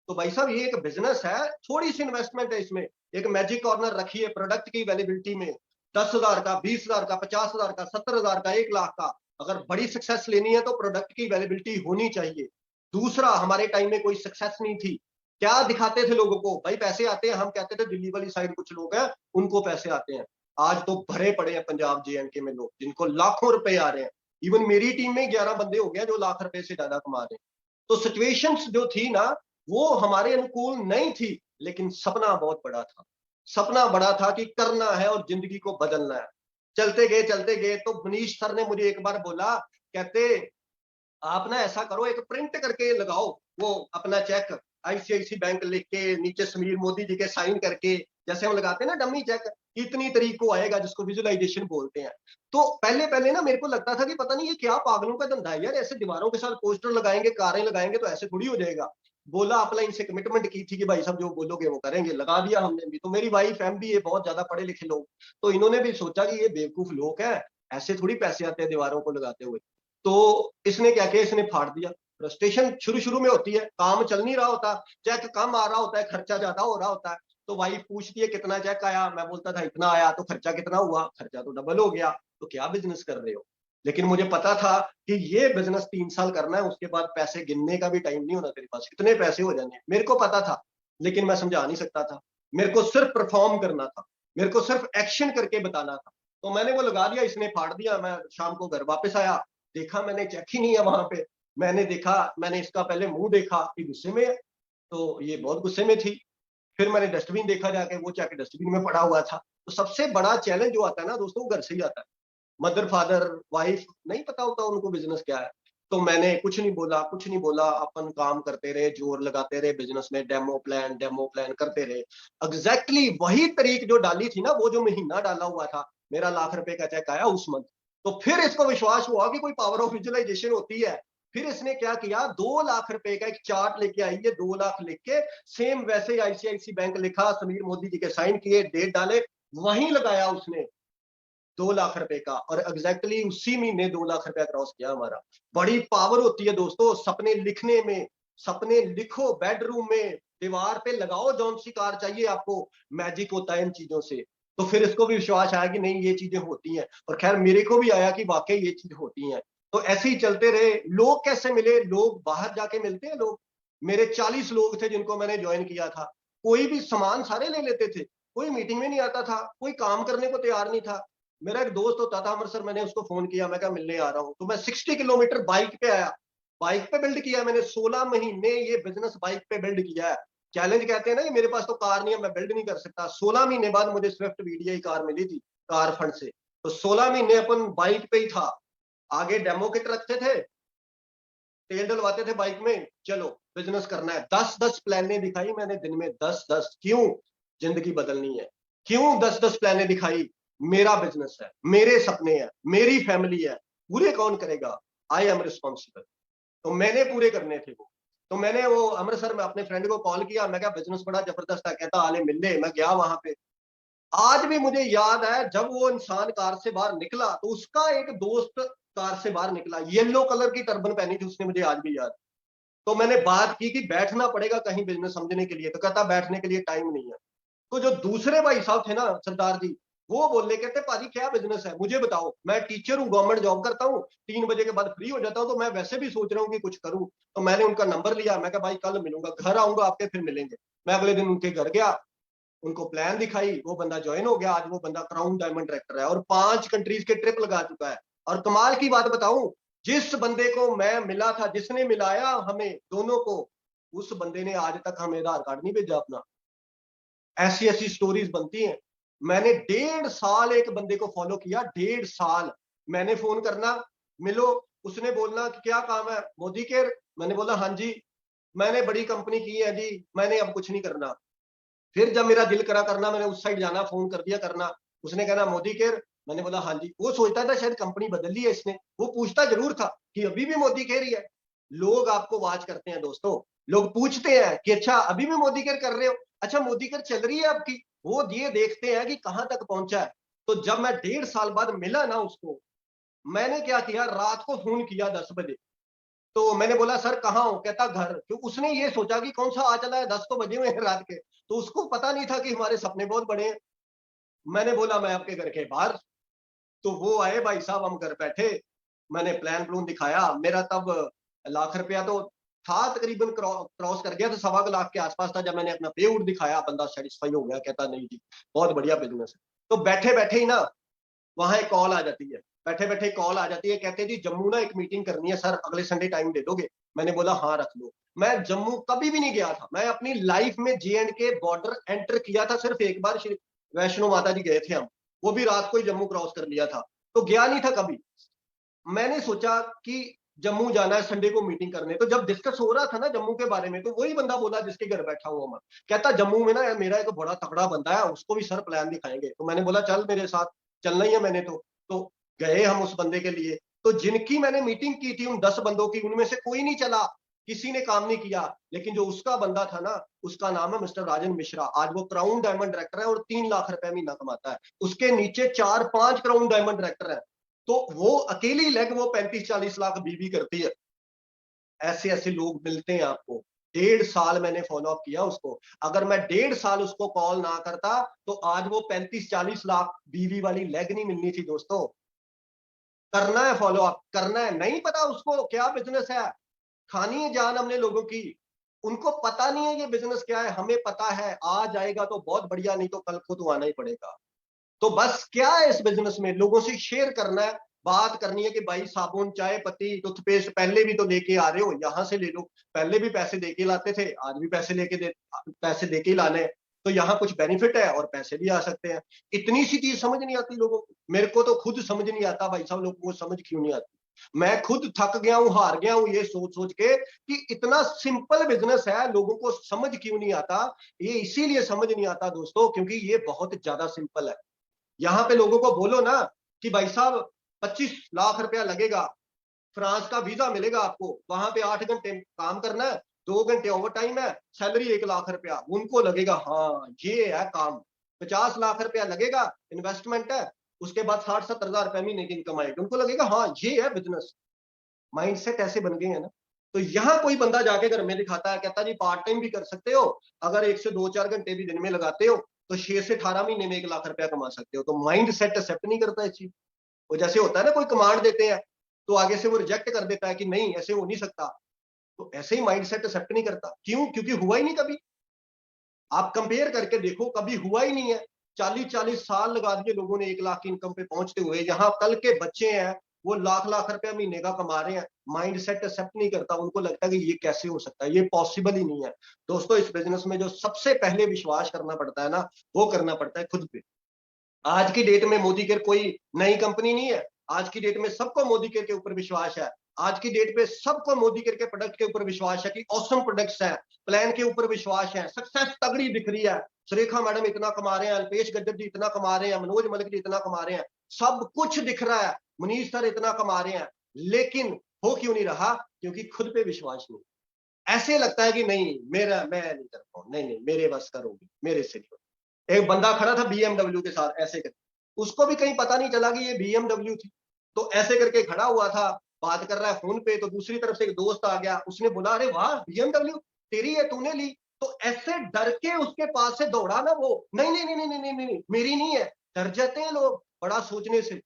Speaker 1: तो भाई साहब ये एक बिजनेस है, थोड़ी सी इन्वेस्टमेंट है इसमें। एक मैजिक कॉर्नर रखिए प्रोडक्ट की अवेलेबिलिटी में, 10 हजार का, 20 हजार का, 50 हजार का, 70 हजार का, 1 लाख का। अगर बड़ी सक्सेस लेनी है तो प्रोडक्ट की अवेलेबिलिटी होनी चाहिए। दूसरा, हमारे टाइम में कोई सक्सेस नहीं थी। क्या दिखाते थे लोगों को? भाई पैसे आते हैं, हम कहते थे दिल्ली वाली साइड कुछ लोग हैं उनको पैसे आते हैं। आज तो भरे पड़े हैं पंजाब JNK में लोग, जिनको लाखों रुपए आ रहे हैं। इवन मेरी टीम में 11 बंदे हो गए जो लाख रुपए से ज्यादा कमा रहे हैं। तो सिचुएशंस जो थी ना, वो हमारे अनुकूल नहीं थी, लेकिन सपना बहुत बड़ा था। सपना बड़ा था कि करना है और जिंदगी को बदलना है। चलते गए तो मनीष सर ने मुझे एक बार बोला, कहते आप ना ऐसा करो, एक प्रिंट करके लगाओ वो अपना चेक, आईसीआईसी बैंक लिख के नीचे समीर मोदी जी के साइन करके, जैसे हम लगाते हैं ना डमी चेक, इतनी तारीख को आएगा, जिसको विजुअलाइजेशन बोलते हैं। तो पहले पहले ना मेरे को लगता था कि पता नहीं ये क्या पागलों का धंधा है यार, ऐसे दीवारों के साथ पोस्टर लगाएंगे, कारें लगाएंगे, तो ऐसे थोड़ी हो जाएगा। बोला अपना इनसे कमिटमेंट की थी कि भाई साहब जो बोलोगे वो करेंगे, लगा दिया हमने भी। तो मेरी वाइफ MBA, बहुत ज्यादा पढ़े लिखे लोग, तो इन्होंने भी सोचा कि ये बेवकूफ लोग हैं, ऐसे थोड़ी पैसे आते हैं दीवारों को लगाते हुए। तो इसने क्या किया, इसने फाड़ दिया। फ्रस्ट्रेशन शुरू शुरू में होती है, काम चल नहीं रहा होता, चेक कम आ रहा होता है, खर्चा ज्यादा हो रहा होता है। तो वाइफ पूछती है कितना चेक आया, मैं बोलता था इतना आया, तो खर्चा कितना हुआ, खर्चा तो डबल हो गया, तो क्या बिजनेस कर रहे हो। लेकिन मुझे पता था कि ये बिजनेस 3 साल करना है, उसके बाद पैसे गिनने का भी टाइम नहीं होना तेरे पास, कितने पैसे हो जाने, मेरे को पता था। लेकिन मैं समझा नहीं सकता था, मेरे को सिर्फ परफॉर्म करना था, मेरे को सिर्फ एक्शन करके बताना था। तो मैंने वो लगा दिया, इसने फाड़ दिया। मैं शाम को घर वापस आया, देखा मैंने चेक ही नहीं है वहां पे। मैंने देखा, मैंने इसका पहले मुंह देखा कि गुस्से में है, तो ये बहुत गुस्से में थी। फिर मैंने डस्टबिन देखा जाके, वो जाके डस्टबिन में पड़ा हुआ था। तो सबसे बड़ा चैलेंज जो आता है ना दोस्तों, वो घर से ही आता है। मदर फादर वाइफ नहीं पता होता उनको बिजनेस क्या है। तो मैंने कुछ नहीं बोला, कुछ नहीं बोला, अपन काम करते रहे, जोर लगाते रहे बिजनेस में, डेमो प्लान करते रहे। एग्जैक्टली वही तारीख जो डाली थी ना, वो जो महीना डाला हुआ था, मेरा ₹1,00,000 का चेक आया उस मंथ। तो फिर इसको विश्वास हुआ कि कोई पावर ऑफ विजुअलाइजेशन होती है। फिर इसने क्या किया, ₹2,00,000 का एक चार्ट लेके आई है, 2 लाख लिख के, सेम वैसे ही आईसीआईसी बैंक लिखा, समीर मोदी जी के साइन किए, डेट डाले, वहीं लगाया उसने ₹2,00,000 का। और एग्जैक्टली उसी महीने ₹2,00,000 क्रॉस किया हमारा। बड़ी पावर होती है दोस्तों सपने लिखने में। सपने लिखो, बेडरूम में दीवार पे लगाओ, जौन सी कार चाहिए आपको, मैजिक होता है इन चीजों से। तो फिर इसको भी विश्वास आया कि नहीं ये चीजें होती हैं, और खैर मेरे को भी आया कि वाकई ये चीज होती हैं। तो ऐसे ही चलते रहे। लोग कैसे मिले, लोग बाहर जाके मिलते हैं लोग। मेरे 40 लोग थे जिनको मैंने ज्वाइन किया था। कोई भी सामान सारे ले लेते थे, कोई मीटिंग में नहीं आता था, कोई काम करने को तैयार नहीं था। मेरा एक दोस्त होता था अमृतसर, मैंने उसको फोन किया, मैं क्या मिलने आ रहा हूँ, तो मैं 60 किलोमीटर बाइक पे आया। बाइक पे बिल्ड किया मैंने, 16 महीने ये बिजनेस बाइक पे बिल्ड किया है। चैलेंज कहते हैं ना, कि मेरे पास तो कार नहीं है, मैं बिल्ड नहीं कर सकता। 16 महीने बाद मुझे स्विफ्ट VDI कार मिली थी, कार फंड से। तो 16 महीने अपन बाइक पे ही था। आगे डेमो किट रखते थे, तेल डलवाते थे बाइक में, चलो बिजनेस करना है। 10-10 प्लाने दिखाई मैंने दिन में, 10-10। क्यों, जिंदगी बदलनी है। क्यों 10-10 प्लाने दिखाई, मेरा बिजनेस है, मेरे सपने हैं, मेरी फैमिली है, पूरे कौन करेगा, आई एम रिस्पॉन्सिबल। तो मैंने पूरे करने थे वो। तो मैंने वो अमृतसर में अपने फ्रेंड को कॉल किया, मैं क्या बिजनेस बड़ा जबरदस्त है, कहता आले मिल ले। मैं गया वहां पे। आज भी मुझे याद है, जब वो इंसान कार से बाहर निकला, तो उसका एक दोस्त कार से बाहर निकला, येलो कलर की टर्बन पहनी थी उसने, मुझे आज भी याद। तो मैंने बात की कि बैठना पड़ेगा कहीं बिजनेस समझने के लिए, तो कहता बैठने के लिए टाइम नहीं है। तो जो दूसरे भाई साहब थे ना सरदार जी, वो बोले, कहते पाजी क्या बिजनेस है मुझे बताओ, मैं टीचर हूँ, गवर्नमेंट जॉब करता हूँ, 3 बजे के बाद फ्री हो जाता हूँ, तो मैं वैसे भी सोच रहा हूँ कि कुछ करूँ। तो मैंने उनका नंबर लिया, मैं कहा भाई कल मिलूंगा, घर आऊंगा आपके, फिर मिलेंगे। मैं अगले दिन उनके घर गया, उनको प्लान दिखाई, वो बंदा ज्वाइन हो गया। आज वो बंदा क्राउन डायमंड डायरेक्टर है और 5 कंट्रीज के ट्रिप लगा चुका है। और कमाल की बात बताऊं, जिस बंदे को मैं मिला था, जिसने मिलाया हमें दोनों को, उस बंदे ने आज तक हमें आधार कार्ड नहीं भेजा अपना। ऐसी ऐसी स्टोरीज बनती हैं। मैंने 1.5 साल एक बंदे को फॉलो किया, 1.5 साल। मैंने फोन करना, मिलो, उसने बोलना कि क्या काम है, मोदी केयर। मैंने बोला हाँ जी, मैंने बड़ी कंपनी की है जी, मैंने अब कुछ नहीं करना। फिर जब मेरा दिल करा करना, मैंने उस साइड जाना, फोन कर दिया करना। उसने कहना मोदी केयर। मैंने बोला हाँ जी। वो सोचता था शायद कंपनी बदल ली है इसने, वो पूछता जरूर था कि अभी भी मोदी केयर ही है। लोग आपको वॉच करते हैं दोस्तों, लोग पूछते हैं कि अच्छा अभी भी मोदी केयर कर रहे हो, अच्छा मोदी केयर चल रही है आपकी, वो ये देखते हैं कि कहां तक पहुंचा है। तो जब मैं 1.5 साल बाद मिला ना उसको, मैंने क्या किया, रात को फोन किया 10 बजे। तो मैंने बोला सर कहाँ हो, कहता घर। क्यों, उसने ये सोचा कि कौन सा आ चला है, 10 तो बजे हुए हैं रात के। तो उसको पता नहीं था कि हमारे सपने बहुत बड़े हैं। मैंने बोला मैं आपके घर के बाहर। तो वो आए भाई साहब, हम घर बैठे, मैंने प्लान प्लून दिखाया। मेरा तब ₹1,00,000 तो था, तकरीबन क्रॉस कर गया था, 1.25 लाख के आसपास था। जब मैंने अपना पे आउट दिखाया, बंदा सेटिस्फाई हो गया, कहता नहीं जी बहुत बढ़िया बिजनेस है। तो बैठे बैठे ही ना वहां एक कॉल आ जाती है, बैठे बैठे कॉल आ जाती है, कहते जी जम्मू ना एक मीटिंग करनी है सर, अगले संडे टाइम दे दोगे। मैंने बोला हाँ रख लो। मैं जम्मू कभी भी नहीं गया था। मैं अपनी लाइफ में J&K बॉर्डर एंटर किया था सिर्फ एक बार, श्री वैष्णो माता जी गए थे हम, वो भी रात को ही जम्मू क्रॉस कर लिया था, तो गया नहीं था कभी। मैंने सोचा कि जम्मू जाना है संडे को मीटिंग करने, तो जब डिस्कस हो रहा था ना जम्मू के बारे में, तो वही बंदा बोला जिसके घर बैठा हुआ मैं, कहता जम्मू में ना मेरा एक बड़ा तगड़ा बंदा है, उसको भी सर प्लान दिखाएंगे। तो मैंने बोला चल मेरे साथ, चलना ही है मैंने तो गए हम उस बंदे के लिए। तो जिनकी मैंने मीटिंग की थी उन 10 बंदों की, उनमें से कोई नहीं चला, किसी ने काम नहीं किया, लेकिन जो उसका बंदा था ना, उसका नाम है मिस्टर राजन मिश्रा। आज वो क्राउन डायमंड डायरेक्टर है और 3 लाख रुपए महीना कमाता है। उसके नीचे 4-5 क्राउन डायमंड डायरेक्टर है। तो वो अकेली लेग वो 35-40 लाख बीबी करती है। ऐसे ऐसे लोग मिलते हैं आपको। 1.5 साल मैंने फॉलो अप किया उसको। अगर मैं 1.5 साल उसको कॉल ना करता तो आज वो 35-40 लाख बीवी वाली लेग नहीं मिलनी थी दोस्तों। करना है फॉलो अप, करना है। नहीं पता उसको क्या बिजनेस है, खानी है जान हमने लोगों की। उनको पता नहीं है ये बिजनेस क्या है, हमें पता है। आज आएगा तो बहुत बढ़िया, नहीं तो कल को तो आना ही पड़ेगा। तो बस क्या है इस बिजनेस में, लोगों से शेयर करना है, बात करनी है कि भाई साबुन, चाय पत्ती, टूथपेस्ट पहले भी तो लेके आ रहे हो, यहां से ले लो। पहले भी पैसे देके लाते थे, आज भी पैसे देके ही लाने हैं। तो यहाँ कुछ बेनिफिट है और पैसे भी आ सकते हैं। इतनी सी चीज समझ नहीं आती लोगों को। मेरे को तो खुद समझ नहीं आता भाई साहब, लोगों को समझ क्यों नहीं आती। मैं खुद थक गया हूं, हार गया हूं ये सोच सोच के कि इतना सिंपल बिजनेस है, लोगों को समझ क्यों नहीं आता। ये इसीलिए समझ नहीं आता दोस्तों क्योंकि ये बहुत ज्यादा सिंपल है। यहां पे लोगों को बोलो ना कि भाई साहब 25 लाख रुपया लगेगा, फ्रांस का वीजा मिलेगा आपको, वहां पे 8 घंटे काम करना है, 2 घंटे ओवर टाइम है, सैलरी 1 लाख रुपया, उनको लगेगा हाँ ये है काम। 50 लाख रुपया लगेगा, इन्वेस्टमेंट है, उसके बाद 60-70 हजार रुपया महीने की इनकम आएगी, उनको लगेगा हाँ ये है बिजनेस। माइंडसेट ऐसे बन गए हैं ना। तो यहाँ कोई बंदा जाके घर में दिखाता है, कहता जी पार्ट टाइम भी कर सकते हो, अगर 1 से 2-4 घंटे भी दिन में लगाते हो तो 6 से 18 महीने में 1 लाख रुपया कमा सकते हो। तो माइंड सेट एक्सेप्ट नहीं करता इस चीज। वो जैसे होता है ना, कोई कमांड देते हैं तो आगे से वो रिजेक्ट कर देता है कि नहीं ऐसे हो नहीं सकता। तो ऐसे ही माइंड सेट एक्सेप्ट नहीं करता, क्यों? क्योंकि हुआ ही नहीं कभी। आप कंपेयर करके देखो, कभी हुआ ही नहीं है। 40-40 साल लगा दिए लोगों ने 1 लाख की इनकम पे पहुंचते हुए। यहाँ कल के बच्चे हैं वो लाख लाख रुपया महीने का कमा रहे हैं, माइंड सेट एक्सेप्ट नहीं करता। उनको लगता है कि ये कैसे हो सकता है, ये पॉसिबल ही नहीं है। दोस्तों इस बिजनेस में जो सबसे पहले विश्वास करना पड़ता है ना, वो करना पड़ता है खुद पे। आज की डेट में मोदी केयर कोई नई कंपनी नहीं है। आज की डेट में सबको मोदी केयर के ऊपर विश्वास है। आज की डेट पे सबको मोदी केयर के प्रोडक्ट के ऊपर विश्वास है कि ऑसम प्रोडक्ट्स हैं, प्लान के ऊपर विश्वास है, सक्सेस तगड़ी दिख रही है। सुरेखा मैडम इतना कमा रहे हैं, अल्पेश गड्डर जी इतना कमा रहे हैं, मनोज मलिक जी इतना कमा रहे हैं, सब कुछ दिख रहा है, मनीष सर इतना कमा रहे हैं। लेकिन हो क्यों नहीं रहा? क्योंकि खुद पे विश्वास नहीं। ऐसे लगता है कि नहीं मेरा, मैं नहीं कर पाऊँ, नहीं नहीं मेरे बस करोगे, मेरे से नहीं। एक बंदा खड़ा था BMW के साथ ऐसे करके, उसको भी कहीं पता नहीं चला कि ये BMW थी। तो ऐसे करके खड़ा हुआ था, बात कर रहा है फोन पे, तो दूसरी तरफ से एक दोस्त आ गया, उसने बोला अरे वाह BMW तेरी है, तूने ली? तो ऐसे डर के उसके पास से दौड़ा ना वो, नहीं नहीं नहीं नहीं नहीं नहीं, नहीं मेरी नहीं है। डर जाते हैं लोग, बड़ा सोचने से,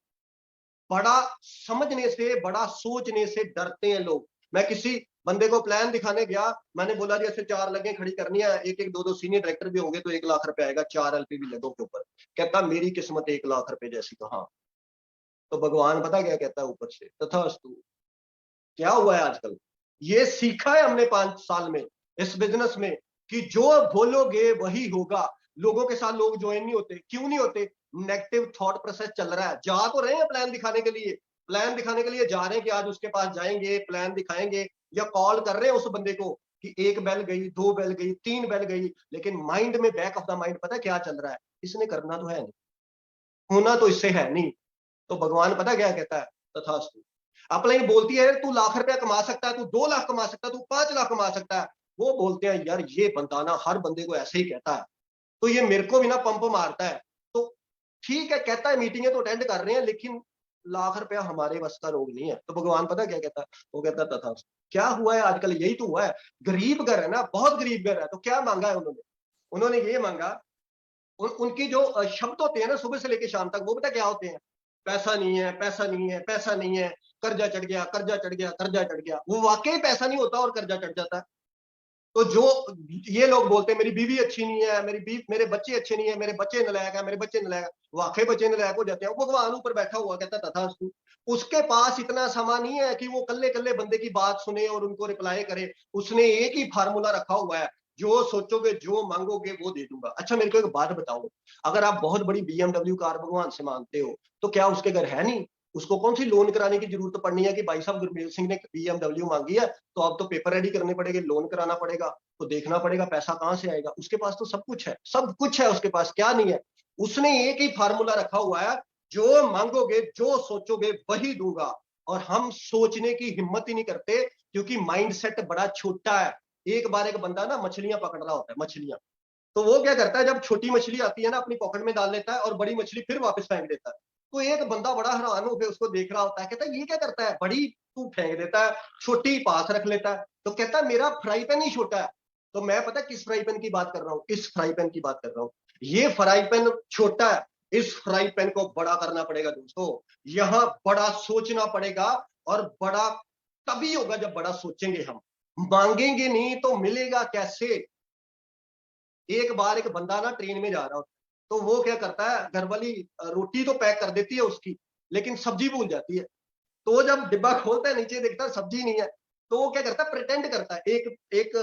Speaker 1: बड़ा समझने से, बड़ा सोचने से डरते हैं लोग। मैं किसी बंदे को प्लान दिखाने गया, मैंने बोला जी ऐसे 4 लगें खड़ी करनी है, एक एक दो दो सीनियर डायरेक्टर भी होंगे तो 1 लाख रुपए आएगा 4 LPV लगों के ऊपर। कहता मेरी किस्मत 1 लाख रुपए जैसी। कहा तो भगवान पता क्या कहता है ऊपर से, तथास्तु। क्या हुआ है आजकल, ये सीखा है हमने 5 साल में इस बिजनेस में कि जो बोलोगे वही होगा। लोगों के साथ लोग ज्वाइन नहीं होते, क्यों नहीं होते? नेगेटिव थॉट प्रोसेस चल रहा है। जा तो रहे हैं प्लान दिखाने के लिए, प्लान दिखाने के लिए जा रहे हैं कि आज उसके पास जाएंगे, प्लान दिखाएंगे, या कॉल कर रहे हैं उस बंदे को कि 1 बेल गई, 2 बेल गई, 3 बेल गई, लेकिन माइंड में, बैक ऑफ द माइंड पता क्या चल रहा है? इसने करना तो है नहीं, होना तो इससे है नहीं। तो भगवान पता क्या कहता है, तथास्तु। अपने ही बोलती है तू 1 लाख रुपया कमा सकता है, तू 2 लाख कमा सकता है, तू 5 लाख कमा सकता है। वो बोलते हैं यार ये बंदा ना हर बंदे को ऐसे ही कहता है, तो ये मेरे को भी ना पंप मारता है। तो ठीक है कहता है, मीटिंगें तो अटेंड कर रहे हैं, लेकिन 1 लाख रुपया हमारे बस का रोग नहीं है। तो भगवान पता क्या कहता है? वो कहता है तथास्तु। क्या हुआ है आजकल? यही तो हुआ है। गरीब घर है ना, बहुत गरीब घर है, तो क्या मांगा है उन्होंने? उन्होंने ये मांगा, उनकी जो शब्द होते हैं ना सुबह से लेकर शाम तक, वो पता क्या होते हैं? पैसा नहीं है, पैसा नहीं है, पैसा नहीं है, कर्जा चढ़ गया, कर्जा चढ़ गया, कर्जा चढ़ गया। वो वाकई पैसा नहीं होता और कर्जा चढ़ जाता है। तो जो ये लोग बोलते हैं मेरी बीवी अच्छी नहीं है, मेरे बच्चे अच्छे नहीं है, मेरे बच्चे नलायक है, मेरे बच्चे नलायक है, वाकई बच्चे नलायक हो जाते हैं। भगवान ऊपर बैठा हुआ कहता तथास्तु। उसके पास इतना समा नहीं है कि वो कल्ले कल्ले बंदे की बात सुने और उनको रिप्लाई करे। उसने एक ही फार्मूला रखा हुआ है, जो सोचोगे जो मांगोगे वो दे दूंगा। अच्छा मेरे को एक बात बताओ, अगर आप बहुत बड़ी BMW कार भगवान से मांगते हो तो क्या उसके घर है नहीं? उसको कौन सी लोन कराने की जरूरत पड़नी है कि भाई साहब गुरमेल सिंह ने BMW मांगी है तो अब तो पेपर रेडी करने पड़ेंगे, लोन कराना पड़ेगा, तो देखना पड़ेगा पैसा कहां से आएगा। उसके पास तो सब कुछ है, सब कुछ है उसके पास, क्या नहीं है? उसने एक ही फार्मूला रखा हुआ है, जो मांगोगे जो सोचोगे वही दूंगा। और हम सोचने की हिम्मत ही नहीं करते क्योंकि माइंड सेट बड़ा छोटा है। एक बार एक बंदा ना मछलियां पकड़ रहा होता है, मछलियां, तो वो क्या करता है, जब छोटी मछली आती है ना अपनी पॉकेट में डाल लेता है और बड़ी मछली फिर वापस फेंक देता है। तो एक बंदा बड़ा हैरान होकर उसको देख रहा होता है, कहता है ये क्या करता है, बड़ी तू फेंक देता है, छोटी पास रख लेता है। तो कहता है मेरा फ्राई पैन ही छोटा है। तो मैं पता किस फ्राई पैन की बात कर रहा हूँ, इस फ्राई पैन की बात कर रहा हूँ। ये फ्राई पैन छोटा है, इस फ्राई पैन को बड़ा करना पड़ेगा दोस्तों। यहां बड़ा सोचना पड़ेगा, और बड़ा तभी होगा जब बड़ा सोचेंगे हम। मांगेंगे नहीं तो मिलेगा कैसे? एक बार एक बंदा ना ट्रेन में जा रहा होता है, तो वो क्या करता है, घर वाली रोटी तो पैक कर देती है उसकी, लेकिन सब्जी भूल जाती है। तो वो जब डिब्बा खोलता है नीचे देखता है सब्जी नहीं है, तो वो क्या करता है, प्रिटेंड करता है, एक एक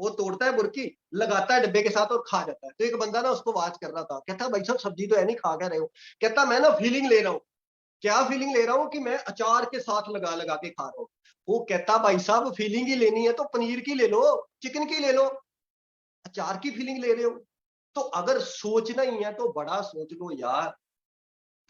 Speaker 1: वो तोड़ता है बुर्की, लगाता है डिब्बे के साथ और खा जाता है। तो एक बंदा ना उसको वाच कर रहा था, कहता भाई साहब सब्जी तो है नहीं, खा क्या रहे हो? कहता मैं ना फीलिंग ले रहा हूँ। क्या फीलिंग ले रहा हूँ? कि मैं अचार के साथ लगा लगा के खा रहा हूँ। वो कहता भाई साहब फीलिंग ही लेनी है तो पनीर की ले लो, चिकन की ले लो, अचार की फीलिंग ले रहे हो? तो अगर सोचना ही है तो बड़ा सोच लो यार,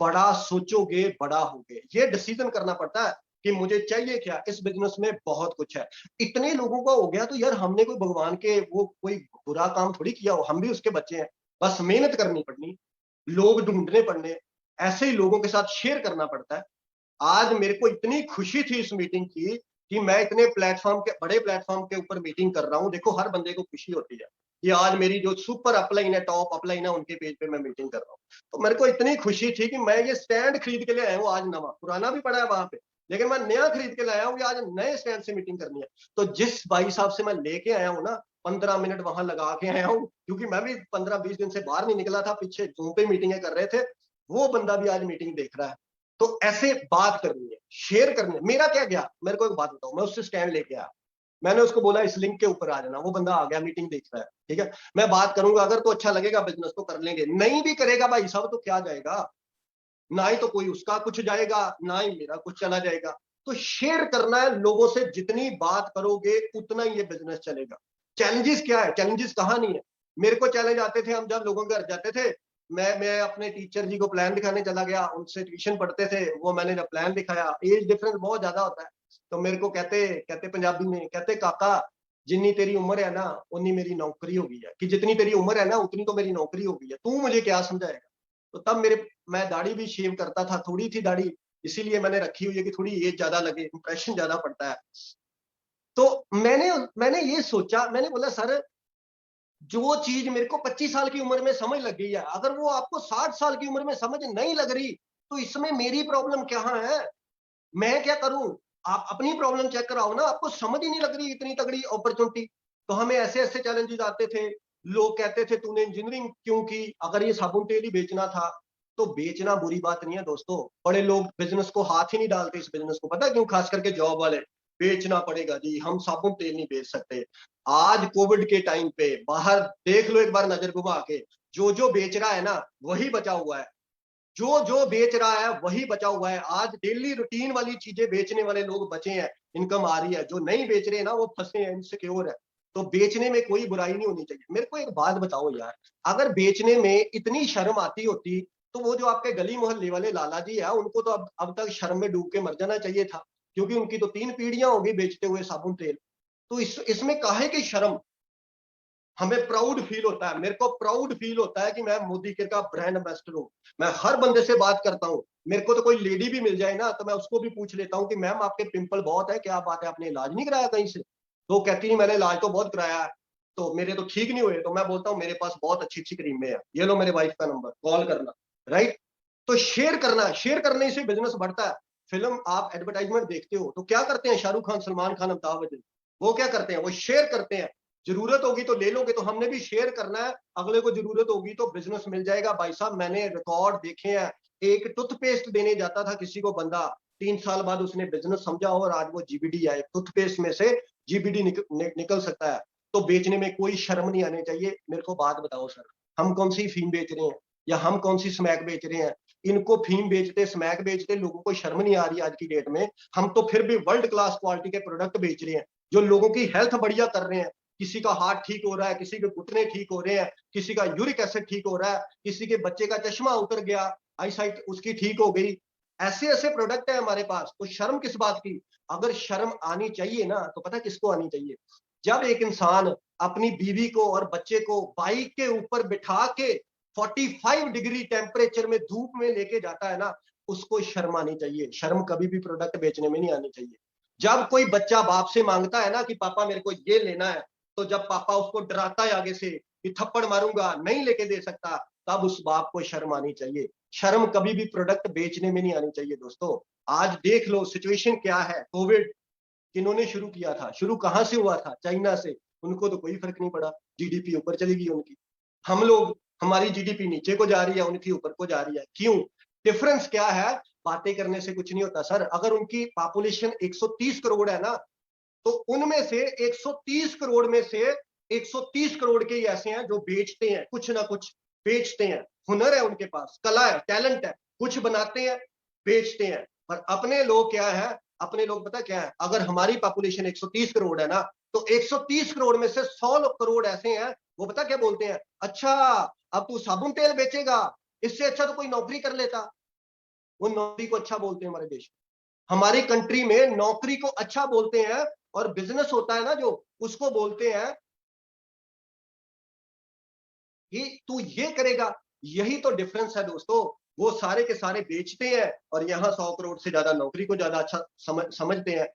Speaker 1: बड़ा सोचोगे बड़ा होगे। ये डिसीजन करना पड़ता है कि मुझे चाहिए क्या। इस बिजनेस में बहुत कुछ है। इतने लोगों का हो गया तो यार हमने कोई भगवान के वो कोई बुरा काम थोड़ी किया हो, हम भी उसके बच्चे हैं। बस मेहनत करनी पड़नी, लोग ढूंढने पड़ने, ऐसे ही लोगों के साथ शेयर करना पड़ता है। आज मेरे को इतनी खुशी थी इस मीटिंग की कि मैं इतने प्लेटफॉर्म के, बड़े प्लेटफॉर्म के ऊपर मीटिंग कर रहा हूँ। देखो हर बंदे को खुशी होती है कि आज मेरी जो सुपर अपलाइन है, टॉप अपलाइन है, उनके पेज पे मैं मीटिंग कर रहा हूँ। तो मेरे को इतनी खुशी थी कि मैं ये स्टैंड खरीद के ले आया हूँ आज नवा, पुराना भी पड़ा है वहां पे, लेकिन मैं नया खरीद के लाया हूँ कि आज नए स्टैंड से मीटिंग करनी है। तो जिस भाई साहब से मैं लेके आया हूँ ना, 15 मिनट वहां लगा के आया हूँ, क्योंकि मैं भी 15-20 दिन से बाहर नहीं निकला था, पीछे जूम पे मीटिंगें कर रहे थे, वो बंदा भी आज मीटिंग देख रहा है। तो ऐसे बात करनी है, शेयर करनी है। मेरा क्या गया, मेरे को एक बात बताओ, मैं उससे स्टैंड लेके आया, मैंने उसको बोला इस लिंक के ऊपर आ जाना, वो बंदा आ गया, मीटिंग देख रहा है, ठीक है। मैं बात करूंगा, अगर तो अच्छा लगेगा बिजनेस तो कर लेंगे, नहीं भी करेगा भाई साहब तो क्या जाएगा, ना ही तो कोई उसका कुछ जाएगा, ना ही मेरा कुछ चला जाएगा। तो शेयर करना है लोगों से, जितनी बात करोगे उतना ही ये बिजनेस चलेगा। चैलेंजेस क्या है, चैलेंजेस कहाँ नहीं है। मेरे को चैलेंज आते थे, हम जब लोगों के घर जाते थे, मैं अपने टीचर जी को प्लान दिखाने चला गया, उनसे ट्यूशन पढ़ते थे, वो मैंने जब प्लान दिखाया, एज डिफरेंस बहुत ज्यादा होता है, तो मेरे को कहते कहते पंजाबी में, कहते काका जितनी तेरी उम्र है ना उतनी मेरी नौकरी हो गई है, कि जितनी तेरी उम्र है ना उतनी तो मेरी नौकरी हो गई है, तू मुझे क्या समझाएगा। तो तब मैं दाढ़ी भी शेव करता था, थोड़ी थी दाढ़ी, इसीलिए मैंने रखी हुई है कि थोड़ी एज ज्यादा लगे, इंप्रेशन ज्यादा पड़ता है। तो मैंने मैंने ये सोचा, मैंने बोला सर जो चीज मेरे को 25 साल की उम्र में समझ लग गई है, अगर वो आपको 60 साल की उम्र में समझ नहीं लग रही, तो इसमें मेरी प्रॉब्लम कहाँ है, मैं क्या करूं? आप अपनी प्रॉब्लम चेक कराओ ना, आपको समझ ही नहीं लग रही इतनी तगड़ी अपॉर्चुनिटी। तो हमें ऐसे ऐसे चैलेंजेस आते थे, लोग कहते थे तूने इंजीनियरिंग क्यों की, अगर ये साबुन तेल ही बेचना था। तो बेचना बुरी बात नहीं है दोस्तों, बड़े लोग बिजनेस को हाथ ही नहीं डालते इस बिजनेस को, पता है क्यों? खास करके जॉब वाले, बेचना पड़ेगा जी, हम साबुन तेल नहीं बेच सकते। आज कोविड के टाइम पे बाहर देख लो एक बार नजर घुमा के, जो जो बेच रहा है ना वही बचा हुआ है, जो जो बेच रहा है वही बचा हुआ है। आज डेली रूटीन वाली चीजें बेचने वाले लोग बचे हैं, इनकम आ रही है, जो नहीं बेच रहे हैं ना वो फंसे हैं, इनसिक्योर है। तो बेचने में कोई बुराई नहीं होनी चाहिए। मेरे को एक बात बताओ यार, अगर बेचने में इतनी शर्म आती होती तो वो जो आपके गली मोहल्ले वाले लाला जी है, उनको तो अब तक शर्म में डूब के मर जाना चाहिए था, क्योंकि उनकी तो 3 पीढ़ियां होगी बेचते हुए साबुन तेल। तो इसमें काहे की शर्म? हमें प्राउड फील होता है, मेरे को प्राउड फील होता है कि मैं मोदी केयर का ब्रांड एम्बेसडर हूँ। मैं हर बंदे से बात करता हूँ, मेरे को तो कोई लेडी भी मिल जाए ना तो मैं उसको भी पूछ लेता हूँ कि मैम आपके पिंपल बहुत है, क्या बात है, आपने इलाज नहीं कराया कहीं से? तो कहती नहीं मैंने इलाज तो बहुत कराया है, तो मेरे तो ठीक नहीं हुए। तो मैं बोलता हूँ मेरे पास बहुत अच्छी अच्छी क्रीमें है, ये लो मेरे वाइफ का नंबर, कॉल करना। राइट? तो शेयर करना, शेयर करने से बिजनेस बढ़ता है। फिल्म आप एडवर्टाइजमेंट देखते हो तो क्या करते हैं शाहरुख खान, सलमान खान, अमिताभ बच्चन? वो क्या करते हैं, वो शेयर करते हैं। जरूरत होगी तो ले लोगे, तो हमने भी शेयर करना है, अगले को जरूरत होगी तो बिजनेस मिल जाएगा। भाई साहब मैंने रिकॉर्ड देखे हैं, एक टूथपेस्ट देने जाता था किसी को बंदा, 3 साल बाद उसने बिजनेस समझा और आज वो जीबीडी है, टूथपेस्ट में से जीबीडी निकल सकता है। तो बेचने में कोई शर्म नहीं आनी चाहिए। मेरे को बात बताओ सर, हम कौन सी फीम बेच रहे हैं या हम कौन सी स्मैक बेच रहे हैं? इनको फीम बेचते स्मैक बेचते लोगों को शर्म नहीं आ रही आज की डेट में। हम तो फिर भी वर्ल्ड क्लास क्वालिटी के प्रोडक्ट बेच रहे हैं जो लोगों की हेल्थ बढ़िया कर रहे हैं। किसी का हार्ट ठीक हो रहा है, किसी के घुटने ठीक हो रहे हैं, किसी का यूरिक एसिड ठीक हो रहा है, किसी के बच्चे का चश्मा उतर गया, आईसाइट उसकी ठीक हो गई। ऐसे ऐसे प्रोडक्ट है हमारे पास, तो शर्म किस बात की? अगर शर्म आनी चाहिए ना तो पता किसको आनी चाहिए? जब एक इंसान अपनी बीवी को और बच्चे को बाइक के ऊपर बिठा के 45 डिग्री टेम्परेचर में धूप में लेके जाता है ना, उसको शर्म आनी चाहिए। शर्म कभी भी प्रोडक्ट बेचने में नहीं आनी चाहिए। जब कोई बच्चा बाप से मांगता है ना कि पापा मेरे को ये लेना है, तो जब पापा उसको डराता है आगे से कि थप्पड़ मारूंगा नहीं लेके दे सकता, तब उस बाप को शर्म आनी चाहिए। शर्म कभी भी प्रोडक्ट बेचने में नहीं आनी चाहिए दोस्तों। आज देख लो सिचुएशन क्या है। कोविड किन्होंने शुरू किया था? शुरू कहां से हुआ था? चाइना से। उनको तो कोई फर्क नहीं पड़ा, जीडीपी ऊपर चली गई उनकी। हम लोग, हमारी जीडीपी नीचे को जा रही है, उनकी ऊपर को जा रही है। क्यों? डिफरेंस क्या है? बातें करने से कुछ नहीं होता सर। अगर उनकी पॉपुलेशन 130 करोड़ है ना, तो उनमें से 130 करोड़ में से 130 करोड़ के ही ऐसे हैं जो बेचते हैं, कुछ ना कुछ बेचते हैं। हुनर है उनके पास, कला है, टैलेंट है, कुछ बनाते हैं, बेचते हैं। पर अपने लोग क्या है? अपने लोग पता क्या है? अगर हमारी पॉपुलेशन 130 करोड़ है ना, तो 130 करोड़ में से 100 करोड़ ऐसे हैं, वो पता क्या बोलते हैं? अच्छा अब तू साबुन तेल बेचेगा, इससे अच्छा तो कोई नौकरी कर लेता। वो नौकरी को अच्छा बोलते हैं हमारे देश में। हमारी कंट्री में नौकरी को अच्छा बोलते हैं, और बिजनेस होता है ना जो, उसको बोलते हैं कि तू ये करेगा। यही तो डिफरेंस है दोस्तों। वो सारे के सारे बेचते हैं और यहाँ 100 करोड़ से ज्यादा नौकरी को ज्यादा अच्छा समझते हैं।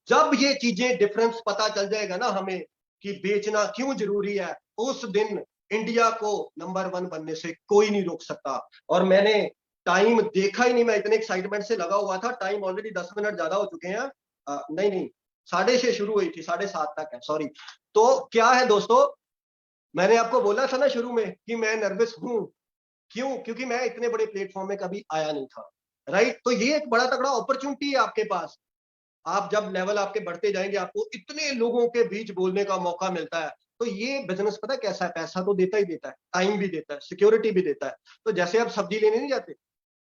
Speaker 1: जब ये चीजें डिफरेंस पता चल जाएगा ना हमें कि बेचना क्यों जरूरी है, उस दिन इंडिया को नंबर 1 बनने से कोई नहीं रोक सकता। और मैंने टाइम देखा ही नहीं, मैं इतने एक्साइटमेंट से लगा हुआ था। टाइम ऑलरेडी 10 मिनट ज्यादा हो चुके हैं। नहीं नहीं, 6:30 शुरू हुई थी, 7:30 तक है, सॉरी। तो क्या है दोस्तों, मैंने आपको बोला था ना शुरू में कि मैं नर्वस हूं। क्यों? क्योंकि मैं इतने बड़े प्लेटफॉर्म में कभी आया नहीं था। राइट? तो ये एक बड़ा तगड़ा अपॉर्चुनिटी है आपके पास। आप जब लेवल आपके बढ़ते जाएंगे, आपको इतने लोगों के बीच बोलने का मौका मिलता है। तो ये बिजनेस पता कैसा है? पैसा तो देता ही देता है, टाइम भी देता है, सिक्योरिटी भी देता है। तो जैसे आप सब्जी लेने नहीं जाते,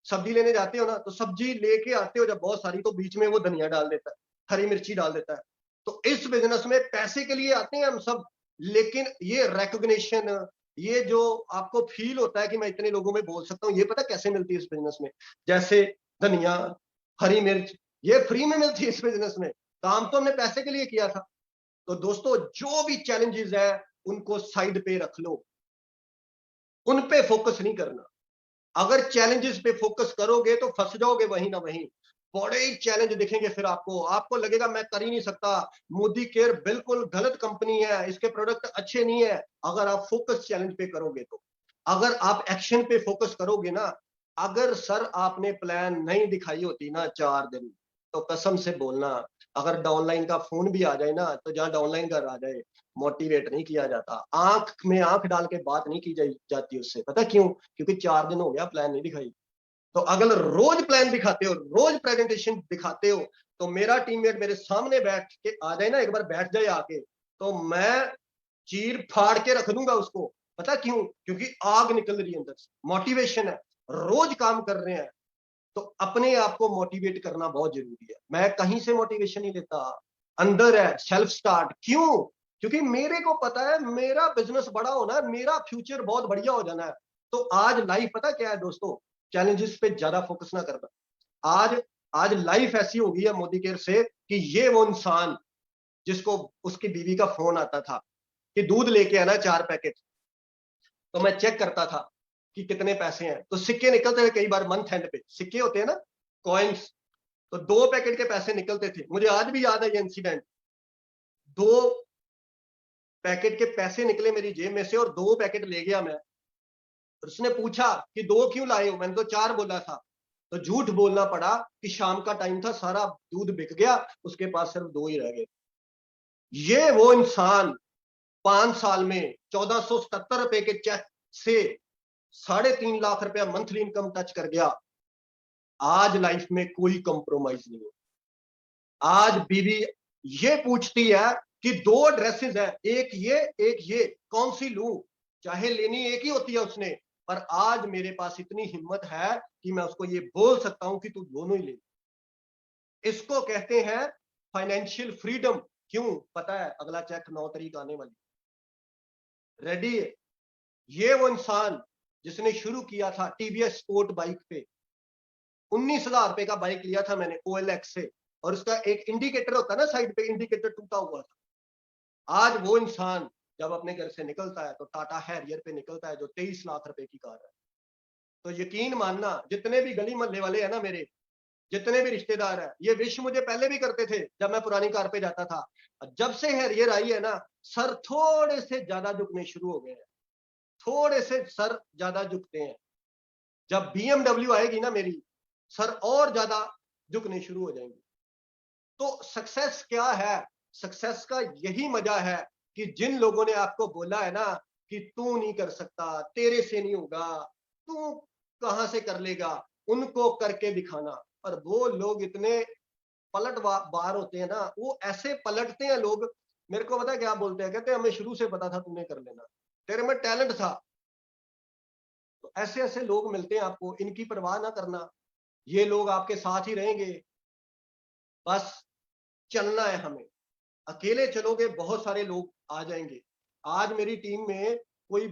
Speaker 1: सब्जी लेने जाते हो ना, तो सब्जी लेके आते हो जब बहुत सारी, तो बीच में वो धनिया डाल देता है, हरी मिर्ची डाल देता है। तो इस बिजनेस में पैसे के लिए आते हैं हम सब, लेकिन ये रिकॉग्निशन, ये जो आपको फील होता है कि मैं इतने लोगों में बोल सकता हूँ, ये पता कैसे मिलती है इस बिजनेस में? जैसे धनिया, हरी मिर्च, ये फ्री में मिलती है इस बिजनेस में। काम तो हमने पैसे के लिए किया था। तो दोस्तों जो भी चैलेंजेस है उनको साइड पे रख लो, उन पे फोकस नहीं करना। अगर चैलेंजेस पे फोकस करोगे तो फंस जाओगे वहीं ना वहीं। बड़े ही चैलेंज दिखेंगे, फिर आपको लगेगा मैं कर ही नहीं सकता, मोदी केयर बिल्कुल गलत कंपनी है, इसके प्रोडक्ट अच्छे नहीं है। अगर आप फोकस चैलेंज पे करोगे तो, अगर आप एक्शन पे फोकस करोगे ना, अगर सर आपने प्लान नहीं दिखाई होती ना 4 दिन, तो कसम से बोलना, अगर डाउनलाइन का फोन भी आ जाए ना, तो जहां डाउनलाइन का आ जाए, मोटिवेट नहीं किया जाता, आंख में आंख डाल के बात नहीं की जाती उससे। पता क्यों? क्योंकि 4 दिन हो गया प्लान नहीं दिखाई। तो अगर रोज प्लान दिखाते हो, रोज प्रेजेंटेशन दिखाते हो, तो मेरा टीममेट मेरे सामने बैठ के आ जाए ना, एक बार बैठ जाए आके, तो मैं चीर फाड़ के रख दूंगा उसको। पता क्यों? क्योंकि आग निकल रही है अंदर से, मोटिवेशन है, रोज काम कर रहे हैं। तो अपने आप को मोटिवेट करना बहुत जरूरी है। मैं कहीं से मोटिवेशन नहीं लेता, अंदर है, सेल्फ स्टार्ट। क्यों? क्योंकि मेरे को पता है मेरा बिजनेस बड़ा होना है, मेरा फ्यूचर बहुत बढ़िया हो जाना है। तो आज लाइफ पता क्या है दोस्तों? चैलेंजेस पे ज्यादा फोकस ना करना। आज आज लाइफ ऐसी हो गई है मोदी केयर से, कि ये वो इंसान जिसको उसकी बीवी का फोन आता था कि दूध लेके आना 4 पैकेट, तो मैं चेक करता था कि कितने पैसे हैं, तो सिक्के निकलते थे कई बार, मंथ एंड पे सिक्के होते हैं ना, कॉइन्स। तो 2 पैकेट के पैसे निकलते थे। मुझे आज भी याद है ये इंसिडेंट। 2 पैकेट के पैसे निकले मेरी जेब में से, और 2 पैकेट ले गया मैं। उसने पूछा कि 2 क्यों लाए हो? मैंने तो 4 बोला था। तो झूठ बोलना पड़ा कि शाम का टाइम था, सारा दूध बिक गया, उसके पास सिर्फ 2 ही रह गए। ये वो इंसान 5 साल में 1477 रुपए के चेक से 3.5 लाख रुपया मंथली इनकम टच कर गया। आज लाइफ में कोई कंप्रोमाइज नहीं है। आज बीवी ये पूछती है कि 2 ड्रेसेस है, एक ये कौन सी लूं, चाहे लेनी एक ही होती है उसने, पर आज मेरे पास इतनी हिम्मत है कि मैं उसको ये बोल सकता हूं कि तू दोनों ही ले। इसको कहते हैं फाइनेंशियल फ्रीडम। क्यों? पता है अगला चेक 9 तारीख आने वाली, रेडी है। ये वो इंसान जिसने शुरू किया था टीवीएस स्पोर्ट बाइक पे, 19,000 रुपए का बाइक लिया था मैंने OLX से, और उसका एक इंडिकेटर होता है ना साइड पे, इंडिकेटर टूटा हुआ था। आज वो इंसान जब अपने घर से निकलता है तो टाटा हैरियर पे निकलता है, जो 23 लाख रुपए की कार है। तो यकीन मानना, जितने भी गली मोहल्ले वाले हैं ना मेरे, जितने भी रिश्तेदार हैं, ये विश मुझे पहले भी करते थे जब मैं पुरानी कार पे जाता था। जब से हैरियर आई है ना, सर थोड़े से ज्यादा झुकने शुरू हो गए हैं, थोड़े से सर ज्यादा झुकते हैं। जब BMW आएगी ना मेरी, सर और ज्यादा झुकने शुरू हो जाएंगे। तो सक्सेस क्या है? सक्सेस का यही मजा है कि जिन लोगों ने आपको बोला है ना कि तू नहीं कर सकता, तेरे से नहीं होगा, तू कहां से कर लेगा, उनको करके दिखाना। और वो लोग इतने बार होते हैं ना, वो ऐसे पलटते हैं लोग। मेरे को पता है क्या बोलते हैं, कहते हैं हमें शुरू से पता था तूने कर लेना, तेरे में टैलेंट था। तो ऐसे ऐसे लोग मिलते हैं आपको, इनकी परवाह ना करना, ये लोग आपके साथ ही रहेंगे। बस चलना है हमें। अकेले चलोगे बहुत सारे लोग आ जाएंगे। आज मेरी टीम में कोई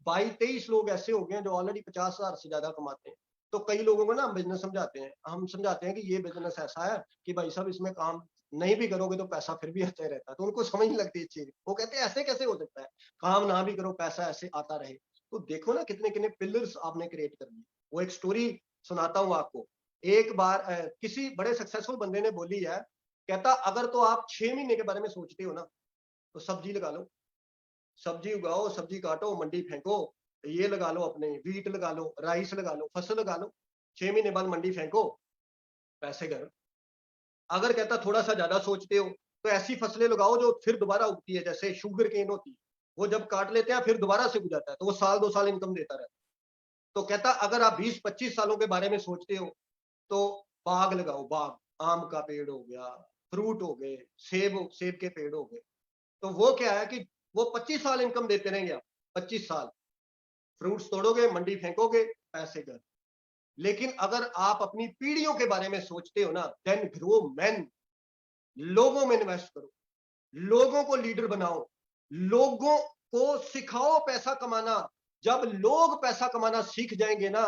Speaker 1: 22-23 लोग ऐसे हो गए हैं जो ऑलरेडी 50,000 से ज्यादा कमाते हैं। तो कई लोगों को ना हम बिजनेस समझाते हैं, हम समझाते हैं कि ये बिजनेस ऐसा है कि भाई साहब इसमें काम नहीं भी करोगे तो पैसा फिर भी आता ही रहता है। तो उनको समझ नहीं लगती चीज, वो कहते हैं ऐसे कैसे हो सकता है, काम ना भी करो पैसा ऐसे आता रहे। तो देखो ना कितने कितने पिलर्स आपने क्रिएट कर दिए। वो एक स्टोरी सुनाता हूँ आपको। एक बार किसी बड़े सक्सेसफुल बंदे ने बोली है, कहता अगर तो आप 6 महीने के बारे में सोचते हो ना, तो सब्जी लगा लो, सब्जी उगाओ, सब्जी काटो, मंडी फेंको, ये लगा लो, अपने वीट लगा लो, राइस लगा लो, फसल लगा लो, 6 महीने बाद मंडी फेंको, पैसे घर। अगर कहता थोड़ा सा ज्यादा सोचते हो तो ऐसी फसलें लगाओ जो फिर दोबारा उगती है, जैसे शुगर केन होती है, वो जब काट लेते हैं फिर दोबारा से उग जाता है, तो वो साल 2 साल इनकम देता रहता है। तो कहता अगर आप 20-25 सालों के बारे में सोचते हो तो बाग लगाओ, बाग, आम का पेड़ हो गया, फ्रूट हो गए, सेब के पेड़ हो गए। तो वो क्या है कि वो 25 साल इनकम देते रहेंगे आप, 25 साल फ्रूट्स तोड़ोगे, मंडी फेंकोगे, पैसे घर। लेकिन अगर आप अपनी पीढ़ियों के बारे में सोचते हो ना, देन ग्रो मैन, लोगों में इन्वेस्ट करो, लोगों को लीडर बनाओ, लोगों को सिखाओ पैसा कमाना। जब लोग पैसा कमाना सीख जाएंगे ना,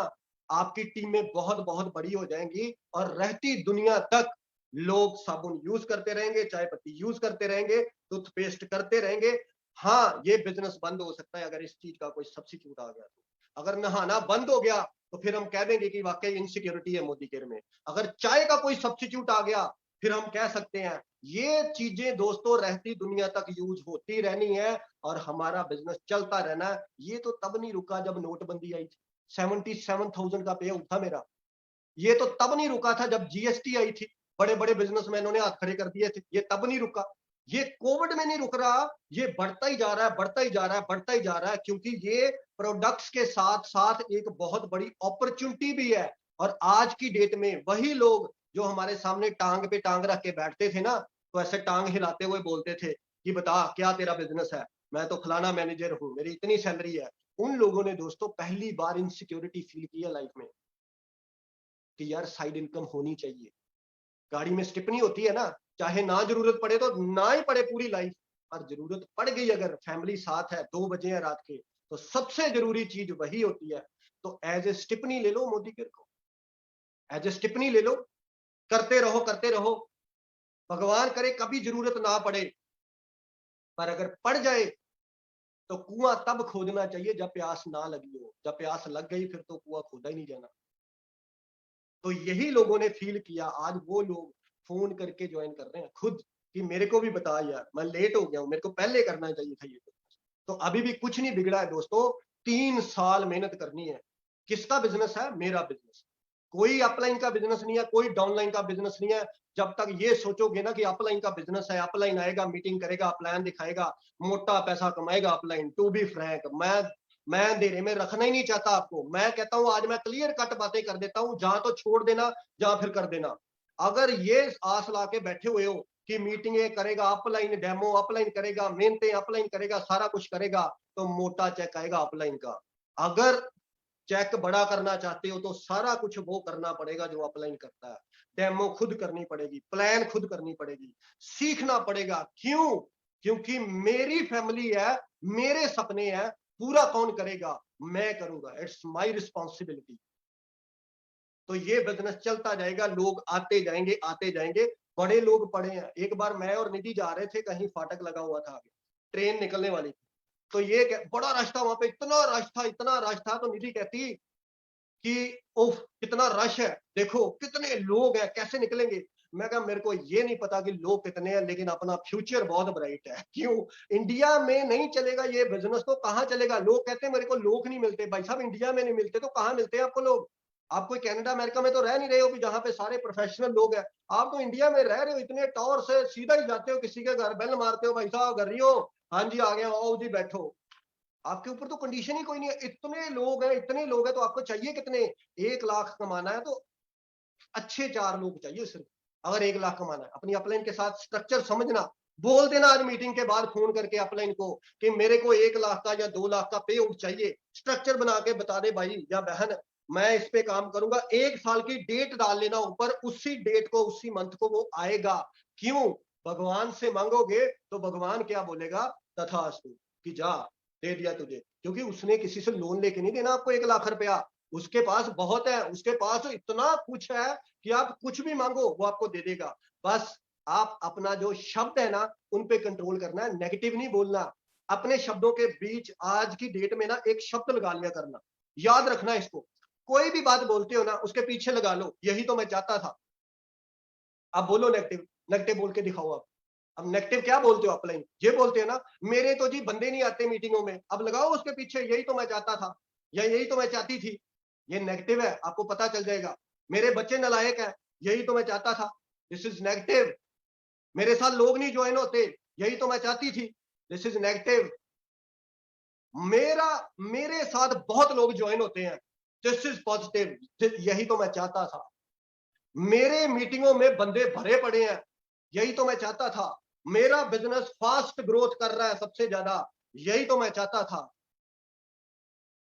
Speaker 1: आपकी टीमें बहुत बहुत बड़ी हो जाएंगी, और रहती दुनिया तक लोग साबुन यूज करते रहेंगे, चाय पत्ती यूज करते रहेंगे, टूथपेस्ट करते रहेंगे। हाँ, ये बिजनेस बंद हो सकता है अगर इस चीज का कोई सब्सिट्यूट आ गया तो। अगर नहाना बंद हो गया तो फिर हम कह देंगे कि वाकई इनसिक्योरिटी है मोदी केयर में। अगर चाय का कोई सब्सिट्यूट आ गया फिर हम कह सकते हैं। ये चीजें दोस्तों रहती दुनिया तक यूज होती रहनी है, और हमारा बिजनेस चलता रहना है। ये तो तब नहीं रुका जब नोटबंदी आई थी, 77,000 का पे आउट था मेरा। ये तो तब नहीं रुका था जब GST आई थी, बड़े बड़े बिजनेसमैनों ने हाथ खड़े कर दिए थे। ये तब नहीं रुका, ये कोविड में नहीं रुक रहा, ये बढ़ता ही जा रहा है, बढ़ता ही जा रहा है, बढ़ता ही जा रहा है। क्योंकि ये प्रोडक्ट्स के साथ साथ एक बहुत बड़ी अपॉर्चुनिटी भी है। और आज की डेट में वही लोग जो हमारे सामने टांग पे टांग रख के बैठते थे ना, तो ऐसे टांग हिलाते हुए बोलते थे कि बता क्या तेरा बिजनेस है, मैं तो फलाना मैनेजर हूं, मेरी इतनी सैलरी है। उन लोगों ने दोस्तों पहली बार इनसिक्योरिटी फील की है लाइफ में कि यार साइड इनकम होनी चाहिए। गाड़ी में स्टिपनी होती है ना, चाहे ना जरूरत पड़े तो ना ही पड़े पूरी लाइफ, और जरूरत पड़ गई अगर फैमिली साथ है, 2 बजे हैं रात के, तो सबसे जरूरी चीज वही होती है। तो एज ए स्टिपनी ले लो मोदी केयर को, एज ए स्टिपनी ले लो, करते रहो करते रहो। भगवान करे कभी जरूरत ना पड़े, पर अगर पड़ जाए तो कुआं तब खोदना चाहिए जब प्यास ना लगी हो। जब प्यास लग गई फिर तो कुआं खोदा ही नहीं जाना। तो यही लोगों ने फील किया। आज वो लोग फोन करके ज्वाइन कर रहे हैं खुद कि मेरे को भी बता यार, मैं लेट हो गया हूं, मेरे को पहले करना चाहिए था ये। तो अभी भी कुछ नहीं बिगड़ा है दोस्तों, 3 साल मेहनत करनी है। किसका बिजनेस है? मेरा बिजनेस। कोई अपलाइन का बिजनेस नहीं है, कोई डाउनलाइन का बिजनेस नहीं है। जब तक ये सोचोगे ना कि अपलाइन का बिजनेस है, अपलाइन आएगा, मीटिंग करेगा, प्लान दिखाएगा, मोटा पैसा कमाएगा अपलाइन, टू बी फ्रैंक, मैं अंधेरे में रखना ही नहीं चाहता आपको। मैं कहता हूं आज मैं क्लियर कट बातें कर देता हूं, जहां तो छोड़ देना, जहां फिर कर देना। अगर ये आस ला के बैठे हुए हो कि मीटिंगें करेगा अपलाइन, डेमो अपलाइन करेगा, मेहनतें अपलाइन करेगा, सारा कुछ करेगा, तो मोटा चेक आएगा अपलाइन का। अगर चेक बड़ा करना चाहते हो तो सारा कुछ वो करना पड़ेगा जो अपलाइन करता है। डेमो खुद करनी पड़ेगी, प्लान खुद करनी पड़ेगी, सीखना पड़ेगा। क्यों? क्योंकि मेरी फैमिली है, मेरे सपने हैं, पूरा कौन करेगा? मैं करूंगा, इट्स माय रिस्पॉन्सिबिलिटी। तो ये बिजनेस चलता जाएगा, लोग आते जाएंगे, आते जाएंगे। बड़े लोग पड़े हैं। एक बार मैं और निधि जा रहे थे, कहीं फाटक लगा हुआ था आगे, ट्रेन निकलने वाली थी, तो ये बड़ा रश था वहां पे, इतना रश था, इतना रश था। तो निधि कहती कि उफ कितना रश है, देखो कितने लोग हैं, कैसे निकलेंगे? मैं कहा मेरे को ये नहीं पता कि लोग कितने हैं, लेकिन अपना फ्यूचर बहुत ब्राइट है। क्यों? इंडिया में नहीं चलेगा ये बिजनेस तो कहां चलेगा? लोग कहते हैं मेरे को लोग नहीं मिलते। भाई साहब इंडिया में नहीं मिलते तो कहां मिलते हैं आपको लोग? आप कोई कनाडा अमेरिका में तो रह नहीं रहे हो कि जहां पे सारे प्रोफेशनल लोग हैं। आप तो इंडिया में रह रहे हो, इतने टॉर से सीधा ही जाते हो किसी के घर, बेल मारते हो, भाई साहब घर ही हो, हाँ जी आ गया, आओ जी बैठो। आपके ऊपर तो कंडीशन ही कोई नहीं है। इतने लोग हैं, इतने लोग हैं, तो आपको चाहिए कितने? 1 लाख कमाना है तो अच्छे 4 लोग चाहिए सिर्फ। अगर 1 लाख कमाना है, अपनी अपलाइन के साथ स्ट्रक्चर समझना, बोल देना आज मीटिंग के बाद फोन करके अपलाइन को कि मेरे को 1 लाख का या 2 लाख का पे आउट चाहिए। स्ट्रक्चर बना के बता दे भाई या बहन, मैं इस पे काम करूंगा। 1 साल की डेट डाल लेना ऊपर, उसी डेट को, उसी मंथ को वो आएगा। क्यों? भगवान से मांगोगे तो भगवान क्या बोलेगा? तथास्तु, कि जा, दे दिया तुझे। क्योंकि उसने किसी से लोन लेके नहीं देना आपको 1 लाख रुपया। उसके पास बहुत है, उसके पास तो इतना कुछ है कि आप कुछ भी मांगो वो आपको दे देगा। बस आप अपना जो शब्द है ना, उन पे कंट्रोल करना है, नेगेटिव नहीं बोलना। अपने शब्दों के बीच आज की डेट में ना एक शब्द लगा लिया करना, याद रखना इसको। कोई भी बात बोलते हो ना, उसके पीछे लगा लो, यही तो मैं चाहता था। अब बोलो नेगेटिव, नेगेटिव बोल के दिखाओ आप। अब नेगेटिव क्या बोलते हो अपलाइन? ये बोलते हो ना, मेरे तो जी बंदे नहीं आते मीटिंगों में। अब लगाओ उसके पीछे, यही तो मैं चाहता था, या यही तो मैं चाहती थी। ये नेगेटिव है, आपको पता चल जाएगा। मेरे बच्चे नालायक हैं, यही तो मैं चाहता था, दिस इज नेगेटिव। मेरे साथ लोग नहीं ज्वाइन होते, यही तो मैं चाहती थी, दिस इज नेगेटिव। मेरा मेरे साथ बहुत लोग ज्वाइन होते हैं, दिस इज पॉजिटिव, यही तो मैं चाहता था। मेरे मीटिंगों में बंदे भरे पड़े हैं, यही तो मैं चाहता था। मेरा बिजनेस फास्ट ग्रोथ कर रहा है सबसे ज्यादा, यही तो मैं चाहता था।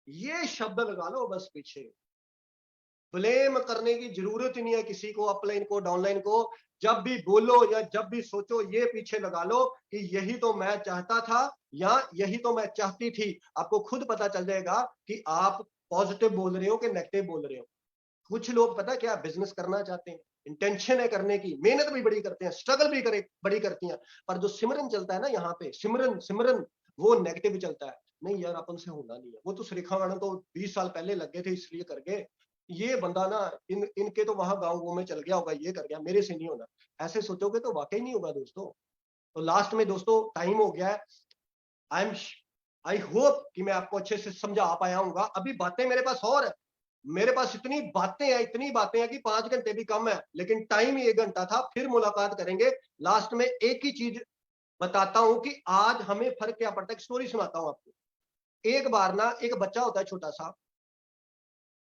Speaker 1: ये शब्द लगा लो बस पीछे। ब्लेम करने की जरूरत ही नहीं है किसी को, अपलाइन को, डाउनलाइन को। जब भी बोलो या जब भी सोचो, ये पीछे लगा लो कि यही तो मैं चाहता था या यही तो मैं चाहती थी। आपको खुद पता चल जाएगा कि आप पॉजिटिव बोल रहे हो कि नेगेटिव बोल रहे हो। कुछ लोग पता क्या बिजनेस करना चाहते हैं, इंटेंशन है करने की, मेहनत भी बड़ी करते हैं, स्ट्रगल भी करे बड़ी करती हैं, पर जो सिमरन चलता है ना यहाँ पे, सिमरन सिमरन, वो नेगेटिव चलता है। नहीं यार अपन से होना नहीं है, वो तो सुरेखा मैडम तो 20 साल पहले लग गए थे इसलिए कर गए। ये बंदा ना इनके तो वहां गाँव में चल गया होगा, ये कर गया, मेरे से नहीं होना। ऐसे सोचोगे तो वाकई नहीं होगा दोस्तों। तो लास्ट में दोस्तों टाइम हो गया है। आई एम आई होप कि मैं आपको अच्छे से समझा पाया हूँ। अभी बातें मेरे पास और है, मेरे पास इतनी बातें हैं, इतनी बातें हैं कि 5 घंटे भी कम है, लेकिन टाइम ही 1 घंटा था। फिर मुलाकात करेंगे। लास्ट में एक ही चीज बताता हूं कि आज हमें फर्क क्या पड़ता है। एक स्टोरी सुनाता हूं आपको। एक बार ना एक बच्चा होता है छोटा सा,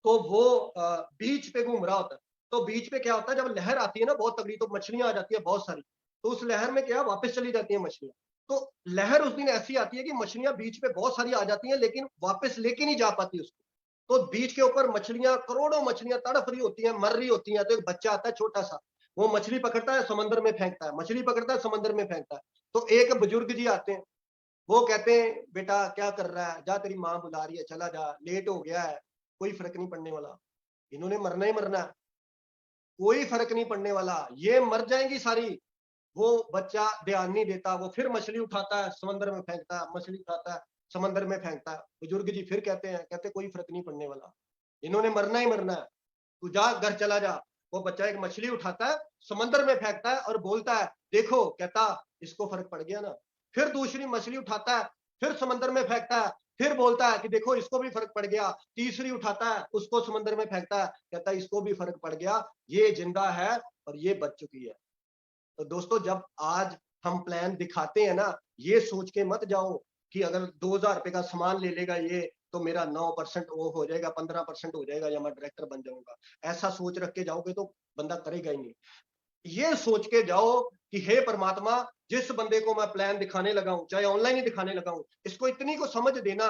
Speaker 1: तो वो बीच पे घूम रहा होता है। तो बीच पे क्या होता है, जब लहर आती है ना बहुत तगड़ी, तो मछलियां आ जाती है बहुत सारी। तो उस लहर में क्या वापस चली जाती है मछलियां। तो लहर उस दिन ऐसी आती है कि मछलियां बीच पे बहुत सारी आ जाती हैं, लेकिन वापस लेके नहीं जा पाती उसको। तो बीच के ऊपर मछलियां, करोड़ों मछलियां तड़फ रही होती हैं, मर रही होती हैं। तो एक बच्चा आता है छोटा सा, वो मछली पकड़ता है, समंदर में फेंकता है, मछली पकड़ता है, समंदर में फेंकता है। तो एक बुजुर्ग जी आते हैं, वो कहते हैं बेटा क्या कर रहा है, जा तेरी माँ बुला रही है, चला जा, लेट हो गया है, कोई फर्क नहीं पड़ने वाला, इन्होंने मरना ही मरना है, कोई फर्क नहीं पड़ने वाला, ये मर जाएंगी सारी। वो बच्चा ध्यान नहीं देता, वो फिर मछली उठाता है, समंदर में फेंकता है, मछली उठाता है, समंदर में फेंकता है। बुजुर्ग जी फिर कहते हैं, कहते कोई फर्क नहीं पड़ने वाला, इन्होंने मरना ही मरना है, तू जा घर चला जा। वो बच्चा एक मछली उठाता है, समंदर में फेंकता है और बोलता है देखो, कहता इसको फर्क पड़ गया ना। फिर दूसरी मछली उठाता है, फिर समंदर में फेंकता है, फिर बोलता है कि देखो इसको भी फर्क पड़ गया, तीसरी उठाता है, उसको समंदर में फेंकता है, कहता है इसको भी फर्क पड़ गया, ये जिंदा है और ये बच चुकी है। तो दोस्तों जब आज हम प्लान दिखाते हैं ना, ये सोच के मत जाओ कि अगर 2000 रुपए का सामान ले लेगा ये तो मेरा 9% वो हो जाएगा, 15% हो जाएगा या मैं डायरेक्टर बन जाऊंगा। ऐसा सोच रख के जाओगे तो बंदा करेगा ही नहीं। ये सोच के जाओ कि हे परमात्मा, जिस बंदे को मैं प्लान दिखाने लगा हूं, चाहे ऑनलाइन ही दिखाने लगा हूं, इसको इतनी को समझ देना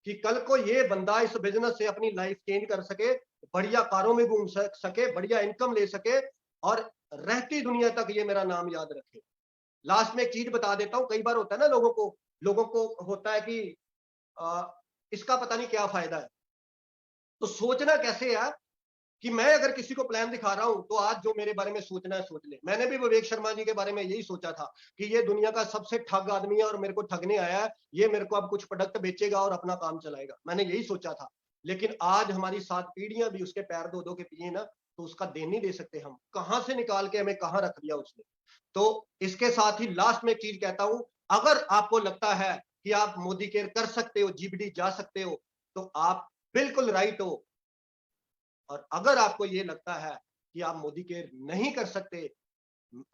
Speaker 1: कि कल को ये बंदा इस बिजनेस से अपनी लाइफ चेंज कर सके, बढ़िया कारों में घूम सके, बढ़िया इनकम ले सके और रहती दुनिया तक ये मेरा नाम याद रखे। लास्ट में एक चीज बता देता हूं, कई बार होता है ना लोगों को होता है कि आ, इसका पता नहीं क्या फायदा है। तो सोचना कैसे है कि मैं अगर किसी को प्लान दिखा रहा हूं तो आज जो मेरे बारे में सोचना है सोच ले। मैंने भी विवेक शर्मा जी के बारे में यही सोचा था कि ये दुनिया का सबसे ठग आदमी है और मेरे को ठगने आया है, ये मेरे को अब कुछ प्रोडक्ट बेचेगा और अपना काम चलाएगा, मैंने यही सोचा था। लेकिन आज हमारी 7 पीढ़ियां भी उसके पैर दो दो के पिए ना, तो उसका देन नहीं दे सकते हम, कहां से निकाल के हमें कहां रख दिया उसने। तो इसके साथ ही लास्ट में एक चीज कहता हूं, अगर आपको लगता है कि आप मोदी केयर कर सकते हो, जीबीडी जा सकते हो, तो आप बिल्कुल राइट हो। और अगर आपको ये लगता है कि आप मोदी केयर नहीं कर सकते,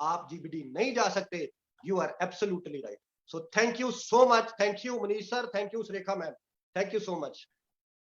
Speaker 1: आप जीबीडी नहीं जा सकते, you are absolutely right. So thank you so much, thank you Manish sir, thank you Surekha ma'am, thank you so much.